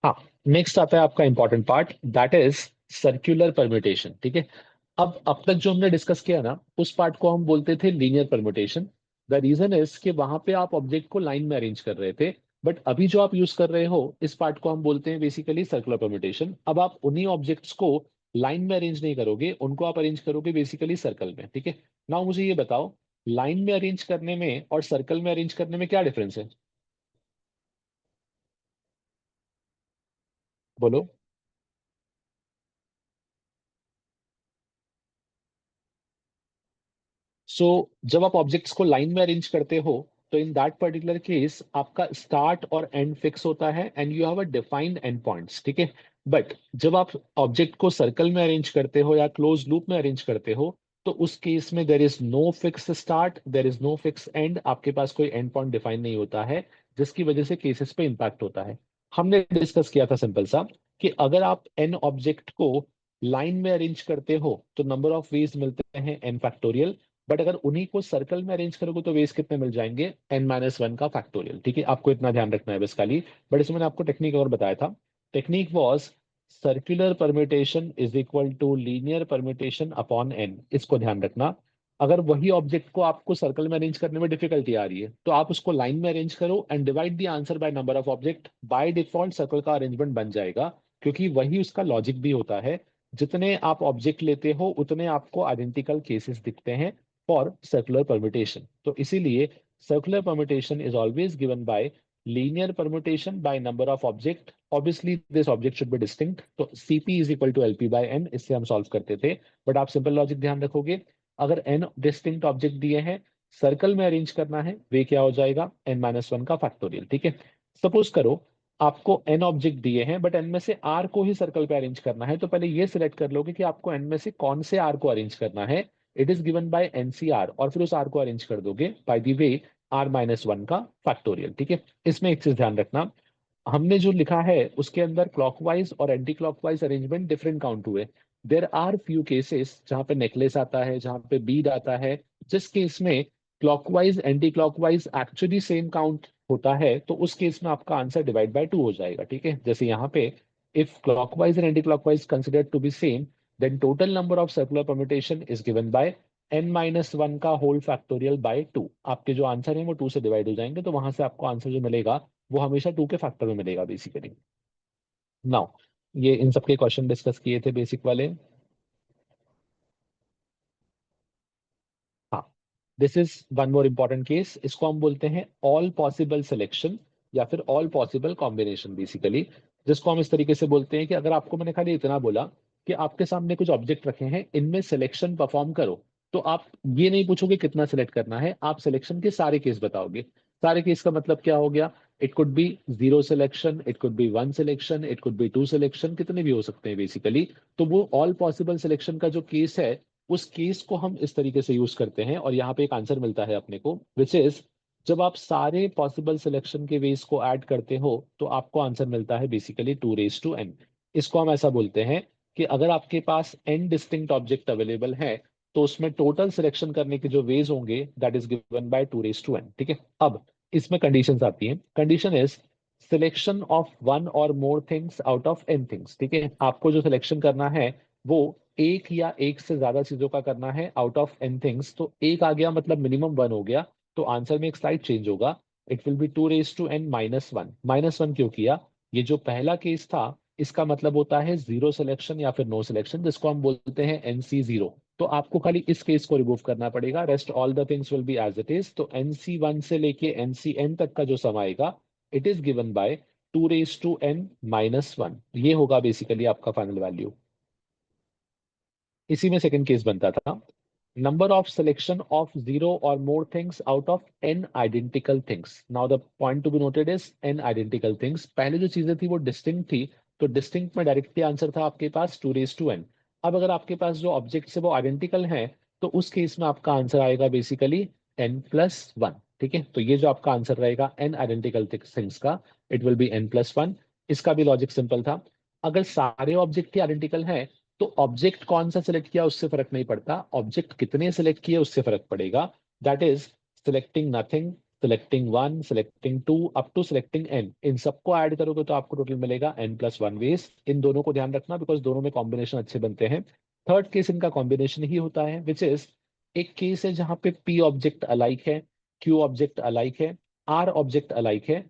हाँ, नेक्स्ट आता है आपका important part, that is circular permutation, ठीक है। अब तक जो हमने डिस्कस किया ना उस पार्ट को हम बोलते थे linear permutation. The reason is कि वहां पे आप ऑब्जेक्ट को लाइन में अरेंज कर रहे थे, बट अभी जो आप यूज कर रहे हो इस पार्ट को हम बोलते हैं बेसिकली सर्कुलर परम्यूटेशन। अब आप उन्हीं ऑब्जेक्ट्स को लाइन में अरेंज नहीं करोगे, उनको आप अरेंज करोगे बेसिकली सर्कल में, ठीक है। नाउ मुझे ये बताओ, लाइन में अरेंज करने में और सर्कल में अरेंज करने में क्या डिफरेंस है, बोलो। सो जब आप ऑब्जेक्ट्स को लाइन में अरेंज करते हो तो इन दैट पर्टिकुलर केस आपका स्टार्ट और एंड फिक्स होता है and you have a defined and points, ठीक है। बट जब आप ऑब्जेक्ट को सर्कल में अरेंज करते हो या क्लोज लूप में अरेंज करते हो तो उस केस में there is no fix start, there is no fix end, आपके पास कोई एंड पॉइंट डिफाइन नहीं होता है, जिसकी वजह से केसेस पे इंपैक्ट होता है। हमने डिस्कस किया था सिंपल सा कि अगर आप एन ऑब्जेक्ट को लाइन में अरेंज करते हो तो नंबर ऑफ वेज मिलते हैं एन फैक्टोरियल, बट अगर उन्हीं को सर्कल में अरेंज करोगे तो वेज कितने मिल जाएंगे, n-1 का फैक्टोरियल, ठीक है। आपको इतना ध्यान रखना है बस खाली। बट इसमें मैंने आपको टेक्निक और बताया था, technique was circular permutation is equal to linear permutation upon n। इसको ध्यान रखना। अगर वही ऑब्जेक्ट को आपको सर्कल में अरेंज करने में डिफिकल्टी आ रही है तो आप उसको लाइन में अरेंज करो and divide the answer by number of object, by default circle का अरेंजमेंट बन जाएगा, क्योंकि वही उसका लॉजिक भी होता है। जितने आप ऑब्जेक्ट लेते हो उतने आपको आइडेंटिकल केसेस दिखते हैं फॉर सर्कुलर परम्यूटेशन। तो इसीलिए circular permutation is always given by linear permutation by number of object. Obviously this object should be distinct, तो CP is equal to LP by N, इससे हम सॉल्व करते थे। बट आप सिंपल लॉजिक ध्यान रखोगे, अगर N डिस्टिंक्ट ऑब्जेक्ट दिए हैं, सर्कल में अरेंज करना है, वे क्या हो जाएगा, n-1 का फैक्टोरियल, ठीक है। सपोज करो आपको n ऑब्जेक्ट दिए हैं बट n में से r को ही सर्कल पे अरेंज करना है, तो पहले ये सिलेक्ट कर लोगे कि आपको n में से कौन से r को अरेंज करना है। It is given bye NCR और फिर उस r को अरेंज कर दोगे बाय द वे r-1 का फैक्टोरियल, ठीक है। इसमें एक चीज ध्यान रखना, हमने जो लिखा है उसके अंदर क्लॉकवाइज और anti clockwise arrangement different count हुए। देर आर फ्यू केसेस जहां पे नेकलेस आता है, जहां पे बीड आता है, जिस केस में clockwise anti clockwise actually same count होता है, तो उस केस में आपका आंसर डिवाइड बाय 2 हो जाएगा, ठीक है। जैसे यहाँ पे if clockwise and anti clockwise considered to be same, then total number of circular permutation is given by n-1 का होल फैक्टोरियल बाय 2। आपके जो आंसर है वो 2 से डिवाइड हो जाएंगे, तो वहां से आपको आंसर जो मिलेगा वो हमेशा 2 के फैक्टर में मिलेगा बेसिकली। नाउ ये इन सब के क्वेश्चन डिस्कस किए थे बेसिक वाले। हाँ, this is one more important case, इसको हम बोलते हैं ऑल पॉसिबल सिलेक्शन या फिर ऑल पॉसिबल कॉम्बिनेशन बेसिकली। जिसको हम इस तरीके से बोलते हैं कि अगर आपको मैंने खाली इतना बोला कि आपके सामने कुछ ऑब्जेक्ट रखे हैं, इनमें सिलेक्शन परफॉर्म करो, तो आप ये नहीं पूछोगे कितना सिलेक्ट करना है, आप सिलेक्शन के सारे केस बताओगे। सारे केस का मतलब क्या हो गया? It could be 0 selection, it could be 1 selection, it could be 2 selection, कितने भी हो सकते हैं बेसिकली। तो वो ऑल पॉसिबल सिलेक्शन का जो केस है, उस केस को हम इस तरीके से यूज करते हैं, और यहाँ पे एक आंसर मिलता है अपने को, विच इज जब आप सारे पॉसिबल सिलेक्शन के वेज को ऐड करते हो तो आपको आंसर मिलता है बेसिकली 2n। इसको हम ऐसा बोलते हैं कि अगर आपके पास n डिस्टिंक्ट ऑब्जेक्ट अवेलेबल है, तो उसमें टोटल सिलेक्शन करने के जो वेज होंगे that is given bye 2n। ठीक है, अब इसमें कंडीशंस आती हैं। Condition is selection of one or more things out of n things. ठीक है, आपको जो सिलेक्शन करना है वो एक या एक से ज्यादा चीजों का करना है आउट ऑफ n थिंग्स। तो एक आ गया मतलब मिनिमम 1 हो गया, तो आंसर में एक स्लाइड चेंज होगा, इट विल बी 2n -1। -1 क्यों किया? ये जो पहला केस था इसका मतलब होता है जीरो सिलेक्शन या फिर नो सिलेक्शन, जिसको हम बोलते हैं NC0। तो आपको खाली इस केस को रिमूव करना पड़ेगा, rest all the things will be as it is. तो NC1 से लेके NCn तक का जो सम आएगा, it is given bye 2n -1। ये होगा बेसिकली आपका फाइनल वैल्यू। इसी में सेकंड केस बनता था, number of selection of 0 or more things out of n identical things. Now the point to be noted is n identical things. पहले जो चीजें थी वो डिस्टिंक्ट थी, तो डिस्टिंक्ट में डायरेक्टली आंसर था आपके पास 2n। अब अगर आपके पास जो ऑब्जेक्ट्स है वो आइडेंटिकल हैं, तो उस केस में आपका आंसर आएगा बेसिकली n+1। ठीक है, तो ये जो आपका आंसर रहेगा n आइडेंटिकल थिंग्स का, इट विल बी n+1। इसका भी लॉजिक सिंपल था। अगर सारे ऑब्जेक्ट ही आइडेंटिकल हैं, तो ऑब्जेक्ट कौन सा सिलेक्ट किया उससे फर्क नहीं पड़ता, ऑब्जेक्ट कितने सिलेक्ट किए उससे फर्क पड़ेगा। That is selecting nothing, selecting 1, selecting 2 up to selecting n। इन सबको ऐड करोगे तो आपको टोटल मिलेगा n+1 वेज। इन दोनों को ध्यान रखना बिकॉज दोनों में कॉम्बिनेशन अच्छे बनते हैं। थर्ड केस इनका कॉम्बिनेशन ही होता है, विच इज एक केस है जहां पे p ऑब्जेक्ट अलाइक है, q ऑब्जेक्ट अलाइक है, r ऑब्जेक्ट अलाइक है,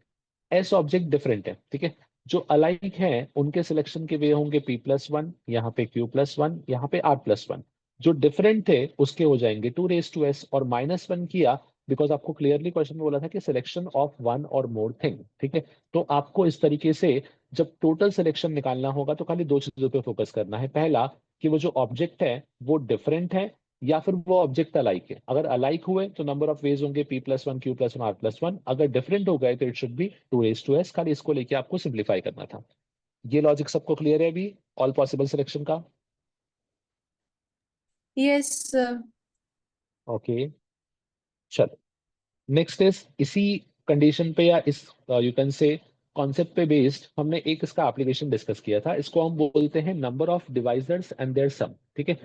s ऑब्जेक्ट डिफरेंट है। ठीक है, जो अलाइक हैं उनके सिलेक्शन के वे होंगे p+1, यहाँ पे q+1, यहाँ पे r+1। जो डिफरेंट थे उसके हो जाएंगे 2s और -1 किया बिकॉज आपको क्लियरली क्वेश्चन में बोला था कि selection of one or more thing. ठीक है, तो आपको इस तरीके से जब टोटल सिलेक्शन निकालना होगा तो खाली दो चीजों पे फोकस करना है। पहला कि वो जो ऑब्जेक्ट है वो डिफरेंट है या फिर वो ऑब्जेक्ट अलाइक है। अगर अलाइक हुए तो नंबर ऑफ वेज होंगे p+1, q+1, r+1। अगर डिफरेंट हो गए तो इट शुड बी 2s। खाली इसको लेके आपको सिंप्लीफाई करना था। ये लॉजिक सबको क्लियर है अभी ऑल पॉसिबल सिलेक्शन का? Yes, sir. ओके, चलो नेक्स्ट इज इसी कंडीशन पे या इस यू कैन से कॉन्सेप्ट पे बेस्ड हमने एक इसका एप्लीकेशन डिस्कस किया था। इसको हम बोलते हैं number of divisors and their sum. ठीक है,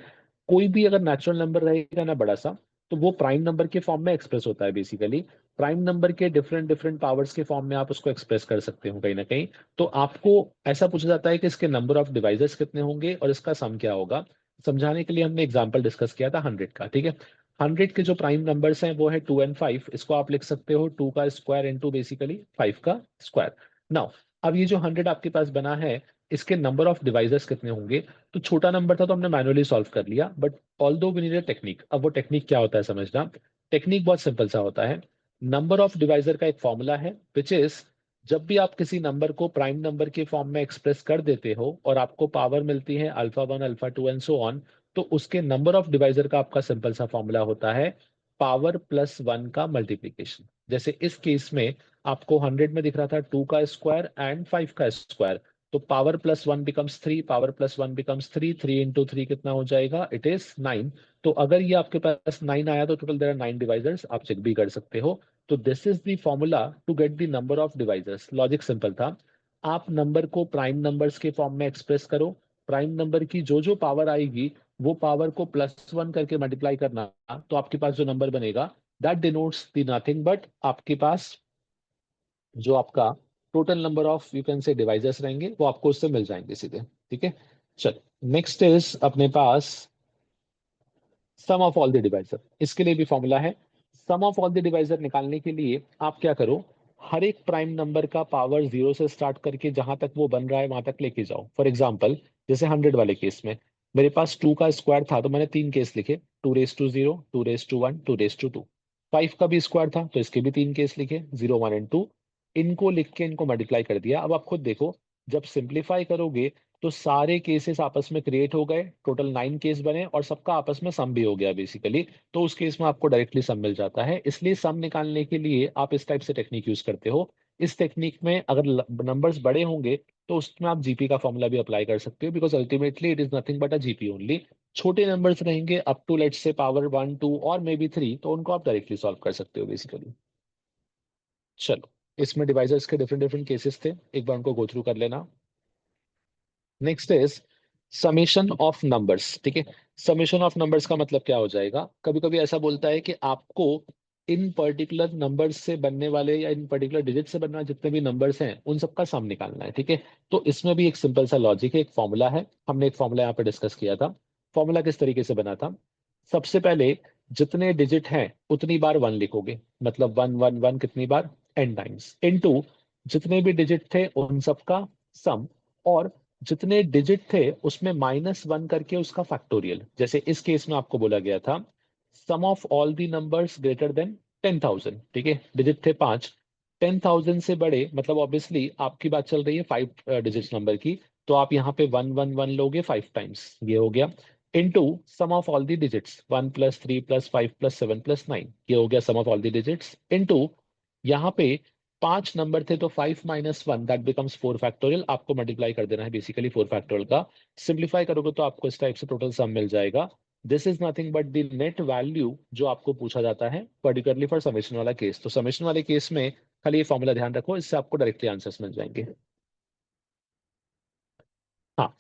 कोई भी अगर नेचुरल नंबर रहेगा ना बड़ा सा, तो वो प्राइम नंबर के फॉर्म में एक्सप्रेस होता है बेसिकली। प्राइम नंबर के डिफरेंट डिफरेंट पावर्स के फॉर्म में आप उसको एक्सप्रेस कर सकते हो कहीं ना कहीं। तो आपको ऐसा पूछा जाता है कि इसके नंबर ऑफ डिवाइजर्स कितने होंगे और इसका सम क्या होगा। समझाने के लिए हमने एग्जाम्पल डिस्कस किया था 100 का। ठीक है, 100 के जो प्राइम नंबर्स हैं वो है 2 and 5। इसको आप लिख सकते हो 2 का स्क्वायर इंटू बेसिकली 5 का स्क्वायर। नाउ अब ये जो 100 आपके पास बना है, इसके नंबर ऑफ डिवाइजर्स कितने होंगे? तो छोटा नंबर था तो हमने मैनुअली सॉल्व कर लिया, but although we need a technique. अब वो टेक्निक क्या होता है समझना। टेक्निक बहुत सिंपल सा होता है। नंबर ऑफ डिवाइजर का एक फॉर्मूला है, विच इज जब भी आप किसी नंबर को प्राइम नंबर के फॉर्म में एक्सप्रेस कर देते हो और आपको पावर मिलती है α1, α2 एंड सो ऑन, तो उसके नंबर ऑफ डिवाइजर का आपका सिंपल सा फॉर्मूला होता है पावर +1 का मल्टीप्लीकेशन। जैसे इस केस में आपको 100 में दिख रहा था 2 का स्क्वायर एंड 5 का स्क्वायर, तो power +1 becomes 3, power +1 becomes 3, 3 into 3 कितना हो जाएगा? It is 9। तो अगर ये आपके पास 9 आया तो टोटल देयर आर 9 डिवाइजर्स, आप चेक भी कर सकते हो। तो this is the formula to get the number of divisors. Logic simple था, आप नंबर को प्राइम नंबर्स के फॉर्म में एक्सप्रेस करो, प्राइम नंबर की जो जो पावर आएगी वो पावर को +1 करके मल्टीप्लाई करना, तो आपके पास जो नंबर बनेगा that denotes the nothing but आपके पास जो आपका total number of you can से डिवाइजर्स रहेंगे वो आपको उससे मिल जाएंगे सीधे। ठीक है, चलो नेक्स्ट इज अपने पास सम ऑफ ऑल द डिवाइजर। इसके लिए भी फॉर्मूला है। सम ऑफ ऑल द डिवाइजर निकालने के लिए आप क्या करो, हर एक प्राइम नंबर का पावर 0 से स्टार्ट करके जहां तक वो बन रहा है वहां तक लेके जाओ। फॉर एग्जाम्पल जैसे 100 वाले केस में मेरे पास 2 का स्क्वायर था तो मैंने 3 केस लिखे, 2^0, 2^1, 2^2। 5 का भी स्क्वायर था तो इसके भी 3 केस लिखे, 0, 1 एंड 2। इनको लिख के इनको मल्टीप्लाई कर दिया। अब आप खुद देखो जब सिंप्लीफाई करोगे तो सारे केसेस आपस में क्रिएट हो गए, टोटल 9 केस बने और सबका आपस में सम भी हो गया बेसिकली। तो उस केस में आपको डायरेक्टली सम मिल जाता है। इसलिए सम निकालने के लिए आप इस टाइप से टेक्निक यूज करते हो। इस टेक्निक में अगर नंबर्स बड़े होंगे तो उसमें आप जीपी का फॉर्मूला भी अप्लाई कर सकते हो, because ultimately it is nothing but a GP only. छोटे नंबर्स रहेंगे up to let's say power 1 2 और मे बी 3, तो उनको आप डायरेक्टली सॉल्व कर सकते हो बेसिकली। चलो, इसमें डिवाइजर्स के डिफरेंट डिफरेंट केसेस थे, एक बार उनको गो थ्रू कर लेना। Next is summation of numbers. ठीक है, समेशन ऑफ नंबर्स का मतलब क्या हो जाएगा? कभी कभी ऐसा बोलता है कि आपको इन पर्टिकुलर नंबर्स से बनने वाले या इन पर्टिकुलर डिजिट से बनने वाले जितने भी नंबर्स हैं उन सबका सम निकालना है। ठीक है, तो इसमें भी एक सिंपल सा लॉजिक है, एक फॉर्मूला है। हमने एक फॉर्मूला यहाँ पे डिस्कस किया था। फॉर्मूला किस तरीके से बना था? सबसे पहले जितने डिजिट हैं उतनी बार 1 लिखोगे, मतलब 1 1 1 कितनी बार? n टाइम्स, इनटू जितने भी डिजिट थे उन सबका सम, और जितने डिजिट थे उसमें -1 करके उसका फैक्टोरियल। जैसे इस केस में आपको बोला गया था sum of all the numbers greater than 10,000। ठीक है, डिजिट थे 5, 10,000 से बड़े, मतलब ऑब्वियसली आपकी बात चल रही है 5 डिजिट नंबर की, तो आप यहाँ पे 1 1 1 लोगे 5 टाइम्स, ये हो गया, into sum of all the digits 1 + 3 + 5 + 7 + 9, ये हो गया sum of all the digits, into यहाँ पे 5 नंबर थे तो 5 - 1 दैट बिकम्स 4 फैक्टोरियल। आपको मल्टीप्लाई कर देना है बेसिकली 4 फैक्टोरियल का। सिंप्लीफाई करोगे तो आपको इस टाइप से टोटल सम मिल जाएगा। This is nothing but the net value जो आपको पूछा जाता है पर्टिकुलरली फॉर समेशन वाला केस। तो समेशन वाले केस में खाली ये फॉर्मूला ध्यान रखो, इससे आपको डायरेक्टली आंसर्स मिल जाएंगे। हाँ,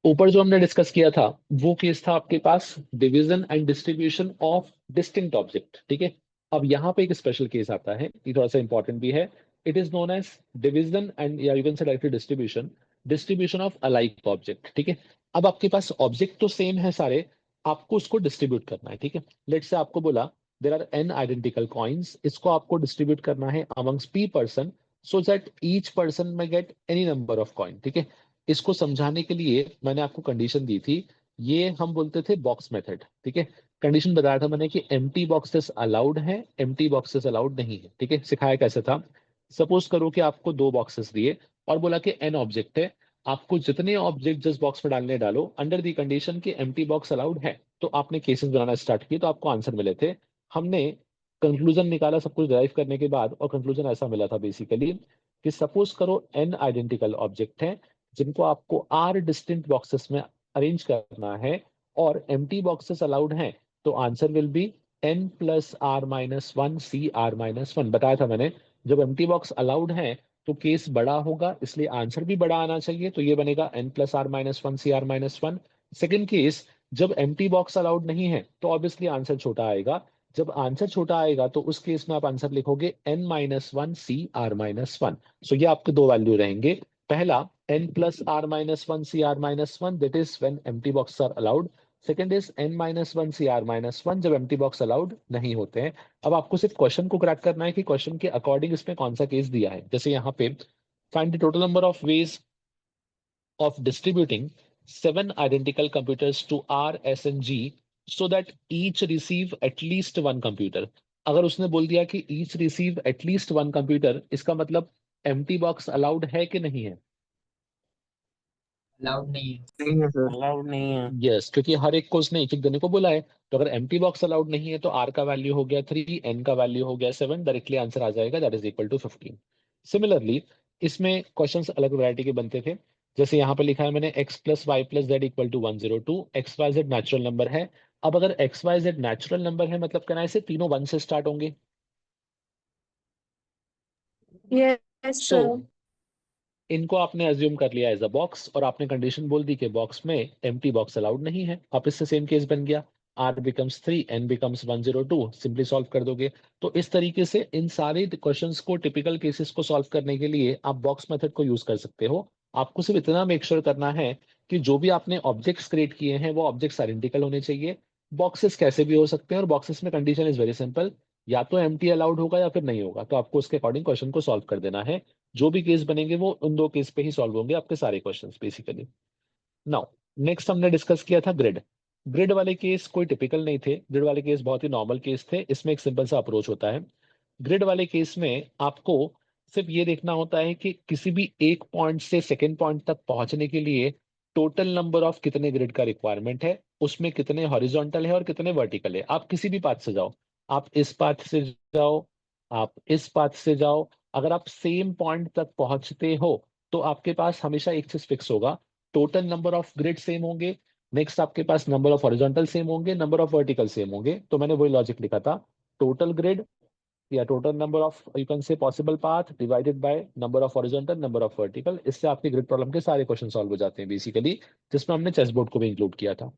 ऊपर जो हमने डिस्कस किया था वो केस था आपके पास division and distribution of distinct object. ठीक है, अब यहाँ पे एक स्पेशल केस आता है, ये थोड़ा सा इंपॉर्टेंट भी है। It is known as division and या you can say directly distribution, distribution of alike object. ठीक है, अब आपके पास ऑब्जेक्ट तो सेम है सारे, आपको उसको डिस्ट्रीब्यूट करना है। ठीक है, लेट्स से आपको बोला there are n identical coins, इसको आपको डिस्ट्रीब्यूट करना है amongst p person so that each person may get any number of coin. ठीक है, इसको समझाने के लिए मैंने आपको कंडीशन दी थी, ये हम बोलते थे बॉक्स मेथड। ठीक है, कंडीशन बताया था मैंने कि एम्प्टी बॉक्सेस अलाउड है, एम्प्टी बॉक्सेस अलाउड नहीं है। ठीक है, सिखाया कैसे था? सपोज करो कि आपको 2 बॉक्सेस दिए और बोला कि n ऑब्जेक्ट है, आपको जितने ऑब्जेक्ट जिस बॉक्स में डालने डालो अंडर दी कंडीशन कि एम्प्टी बॉक्स अलाउड है। तो आपने केसेस बनाना स्टार्ट किए तो आपको आंसर मिले थे। हमने कंक्लूजन निकाला सब कुछ ड्राइव करने के बाद, और कंक्लूजन ऐसा मिला था बेसिकली कि सपोज करो n आइडेंटिकल ऑब्जेक्ट है जिनको आपको r डिस्टिंक्ट बॉक्सेस में अरेंज करना है और एम्प्टी बॉक्सेस अलाउड हैं, तो answer will B n + r - 1 c r - 1। बताया था मैंने, जब एम्प्टी बॉक्स अलाउड है तो केस बड़ा होगा, इसलिए आंसर भी बड़ा आना चाहिए, तो ये बनेगा n + r - 1 c r - 1। Second case, जब एम्प्टी बॉक्स अलाउड नहीं है तो ऑब्वियसली आंसर छोटा आएगा। जब आंसर छोटा आएगा तो उस केस में आप आंसर लिखोगे n - 1 c r - 1। सो ये आपके दो वैल्यू रहेंगे। पहला n + r - 1 c r - 1, that is when empty boxes are allowed. Second is n - 1 c r - 1 जब एम्प्टी बॉक्स अलाउड नहीं होते हैं। अब आपको सिर्फ क्वेश्चन को क्रैक करना है कि क्वेश्चन के अकॉर्डिंग इसमें कौन सा केस दिया है। जैसे यहाँ पे find the total number of ways of distributing 7 identical computers to R, S and G so that each receive at least 1 computer। अगर उसने बोल दिया कि each receive at least 1 computer, इसका मतलब empty box allowed है कि नहीं है? अलाउड नहीं है। नहीं है सर। अलाउड नहीं है। यस, क्योंकि हर एक को उसने एक एक देने को बोला है। तो अगर एम्प्टी बॉक्स अलाउड नहीं है तो R का वैल्यू हो गया 3, N का वैल्यू हो गया 7, डायरेक्टली आंसर आ जाएगा that is equal to 15। Similarly इसमें क्वेश्चंस अलग वैरायटी के बनते थे। जैसे यहाँ पे लिखा है मैंने x + y + z = 102, x y z natural number है। अब अगर x y z natural number है मतलब कहना है इसे तीनों 1 से स्टार्ट होंगे। Yes, सो sir. इनको आपने अज्यूम कर लिया एज अ बॉक्स और आपने कंडीशन बोल दी कि बॉक्स में एम्प्टी बॉक्स अलाउड नहीं है। आप इससे सेम केस बन गया, r becomes 3, n becomes 102, simply solve कर दोगे। तो इस तरीके से इन सारे क्वेश्चंस को, टिपिकल केसेस को सॉल्व करने के लिए आप बॉक्स मेथड को यूज कर सकते हो। आपको सिर्फ इतना मेक श्योर करना है कि जो भी आपने ऑब्जेक्ट्स क्रिएट किए हैं वो ऑब्जेक्ट्स आइडेंटिकल होने चाहिए। बॉक्सेस कैसे भी हो सकते हैं और बॉक्सेस में कंडीशन इज वेरी सिंपल, या तो एम्प्टी अलाउड होगा या फिर नहीं होगा। तो आपको उसके अकॉर्डिंग क्वेश्चन को सॉल्व कर देना है। जो भी केस बनेंगे वो उन दो केस पे ही सॉल्व होंगे आपके सारे क्वेश्चंस बेसिकली। नाउ नेक्स्ट हमने डिस्कस किया था ग्रिड। ग्रिड वाले केस कोई टिपिकल नहीं थे, ग्रिड वाले केस बहुत ही नॉर्मल केस थे। इसमें एक सिंपल सा अप्रोच होता है। ग्रिड वाले केस में आपको सिर्फ ये देखना होता है कि किसी भी एक पॉइंट से सेकेंड पॉइंट तक पहुंचने के लिए टोटल नंबर ऑफ कितने ग्रिड का रिक्वायरमेंट है, उसमें कितने हॉरिजॉन्टल है और कितने वर्टिकल है। आप किसी भी पाथ से जाओ, आप इस पाथ से जाओ, आप इस पाथ से जाओ, अगर आप सेम पॉइंट तक पहुंचते हो तो आपके पास हमेशा एक चीज फिक्स होगा, total number of grid same होंगे, नेक्स्ट आपके पास नंबर ऑफ हॉरिजॉन्टल सेम होंगे, नंबर ऑफ वर्टिकल सेम होंगे। तो मैंने वही लॉजिक लिखा था, टोटल ग्रिड या total number of you can से possible path divided by number of horizontal number of vertical. इससे आपके ग्रिड प्रॉब्लम के सारे क्वेश्चन सॉल्व हो जाते हैं बेसिकली, जिसमें हमने चेस बोर्ड को भी इंक्लूड किया था।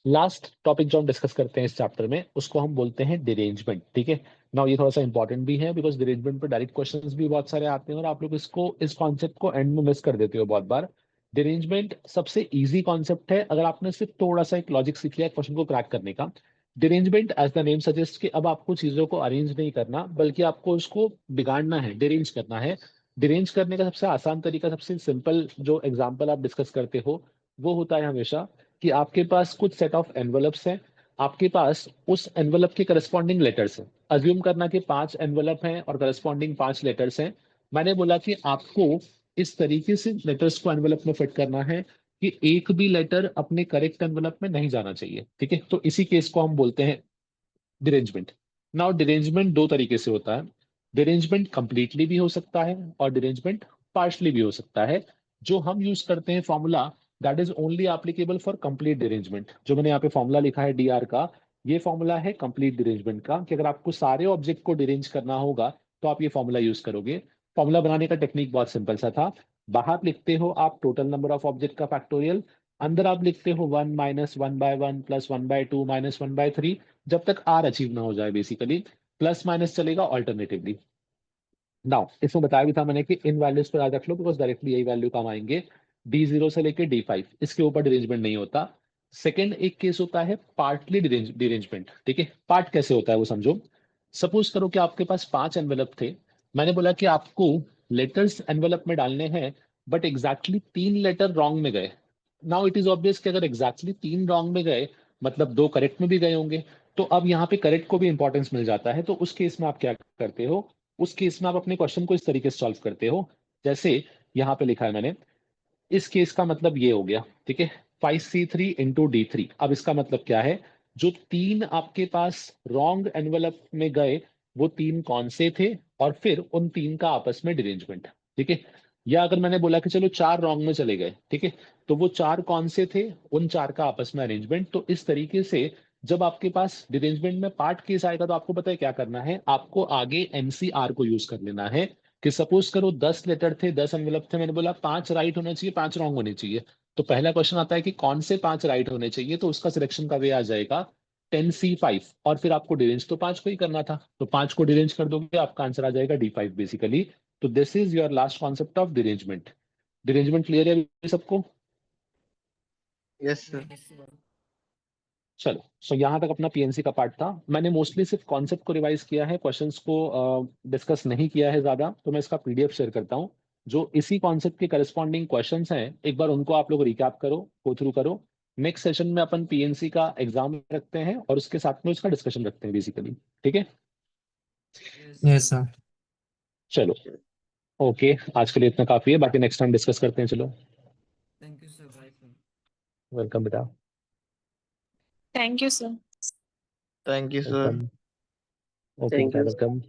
लास्ट टॉपिक जो हम डिस्कस करते हैं इस चैप्टर में उसको हम बोलते हैं डिरेंजमेंट। ठीक है, नाउ ये थोड़ा सा इंपॉर्टेंट भी है बिकॉज डिरेंजमेंट पे डायरेक्ट क्वेश्चंस भी बहुत सारे आते हैं और आप लोग इस कॉन्सेप्ट को एंड में मिस कर देते हो बहुत बार। डिरेंजमेंट सबसे इजी कॉन्सेप्ट है अगर आपने सिर्फ थोड़ा सा एक लॉजिक सीख लिया क्वेश्चन को क्रैक करने का। Derangement as the name suggest कि अब आपको चीजों को अरेंज नहीं करना बल्कि आपको उसको बिगाड़ना है, डिरेंज करना है। डिरेंज करने का सबसे आसान तरीका, सबसे सिंपल जो एग्जाम्पल आप डिस्कस करते हो वो होता है हमेशा कि आपके पास कुछ सेट ऑफ एनवलप्स हैं, आपके पास उस एनवलप के करस्पॉन्डिंग लेटर्स हैं। अज्यूम करना कि 5 एनवलप हैं और करस्पॉन्डिंग 5 लेटर्स हैं। मैंने बोला कि आपको इस तरीके से लेटर्स को एनवलप में फिट करना है कि एक भी लेटर अपने करेक्ट एनवलप में नहीं जाना चाहिए। ठीक है, तो इसी केस को हम बोलते हैं डिरेंजमेंट। नाउ डिरेंजमेंट दो तरीके से होता है, डिरेंजमेंट कंप्लीटली भी हो सकता है और डिरेंजमेंट पार्शली भी हो सकता है। जो हम यूज करते हैं formula that is only applicable for complete derangement. जो मैंने यहाँ पे फॉर्मूला लिखा है डीआर का, ये फॉर्मूला है कंप्लीट डिरेंजमेंट का, कि अगर आपको सारे ऑब्जेक्ट को डिरेंज करना होगा तो आप ये फॉर्मूला यूज करोगे। फॉर्मूला बनाने का टेक्निक बहुत सिंपल सा था, बाहर लिखते हो आप टोटल नंबर ऑफ ऑब्जेक्ट का फैक्टोरियल, अंदर आप लिखते हो 1 माइनस 1/1 प्लस 1/2 माइनस 1/3, जब तक आर अचीव ना हो जाए बेसिकली। प्लस माइनस चलेगा ऑल्टरनेटिवली। नाउ इसमें बताया भी था मैंने कि इन वैल्यूज पर याद रख लो बिकॉज डायरेक्टली यही वैल्यू काम आएंगे। D0 से लेके D5 इसके ऊपर डिरेंजमेंट नहीं होता। सेकंड एक केस होता है पार्टली डिरेंजमेंट। ठीक है, पार्ट कैसे होता है वो समझो। सपोज करो कि आपके पास 5 एनवेलप थे, मैंने बोला कि आपको लेटर्स एनवेलप में डालने हैं बट एग्जैक्टली 3 लेटर रॉन्ग में गए। नाउ इट इज ऑब्वियस कि अगर एग्जैक्टली 3 रॉन्ग में गए मतलब 2 करेक्ट में भी गए होंगे, तो अब यहाँ पे करेक्ट को भी इंपॉर्टेंस मिल जाता है। तो उस केस में आप क्या करते हो, उस केस में आप अपने क्वेश्चन को इस तरीके से सॉल्व करते हो जैसे यहाँ पे लिखा है मैंने। इस केस का मतलब ये हो गया, ठीक है, 5C3 इंटू D3। अब इसका मतलब क्या है, जो 3 आपके पास रॉन्ग एनवेलप में गए वो 3 कौन से थे और फिर उन 3 का आपस में डिरेंजमेंट। ठीक है, या अगर मैंने बोला कि चलो 4 रॉन्ग में चले गए, ठीक है, तो वो 4 कौन से थे, उन 4 का आपस में अरेंजमेंट। तो इस तरीके से जब आपके पास डिरेंजमेंट में पार्ट केस आएगा तो आपको पता है क्या करना है, आपको आगे MCR को यूज कर लेना है कि सपोज करो 10 लेटर थे, 10 एनवेलप थे, मैंने बोला 5 राइट होने चाहिए, 5 रॉन्ग होने चाहिए। तो पहला क्वेश्चन आता है कि कौन से 5 राइट होने चाहिए, तो उसका सिलेक्शन का वे आ जाएगा 10C5 और फिर आपको डिरेंज तो 5 को ही करना था, तो 5 को डिरेंज कर दोगे आपका आंसर आ जाएगा D5 बेसिकली। तो this is your last concept of derangement. Derangement clear है अभी सबको? Yes, sir. चलो, सो यहाँ तक अपना पीएनसी का पार्ट था। मैंने मोस्टली सिर्फ कॉन्सेप्ट को रिवाइज किया है, क्वेश्चंस को डिस्कस नहीं किया है ज्यादा, तो मैं इसका पीडीएफ शेयर करता हूँ। जो इसी कॉन्सेप्ट के करस्पॉन्डिंग क्वेश्चंस हैं एक बार उनको आप लोग रिकैप करो, गो थ्रू करो। नेक्स्ट सेशन में अपन पीएनसी का एग्जाम रखते हैं और उसके साथ में उसका डिस्कशन रखते हैं बेसिकली। ठीक है, यस सर। चलो ओके, आज के लिए इतना काफी है, बाकी नेक्स्ट टाइम डिस्कस करते हैं। चलो, Thank you, sir. Bye, sir. Welcome बेटा। Thank you, sir. Thank you, sir. Welcome. Okay, Thank you. Welcome.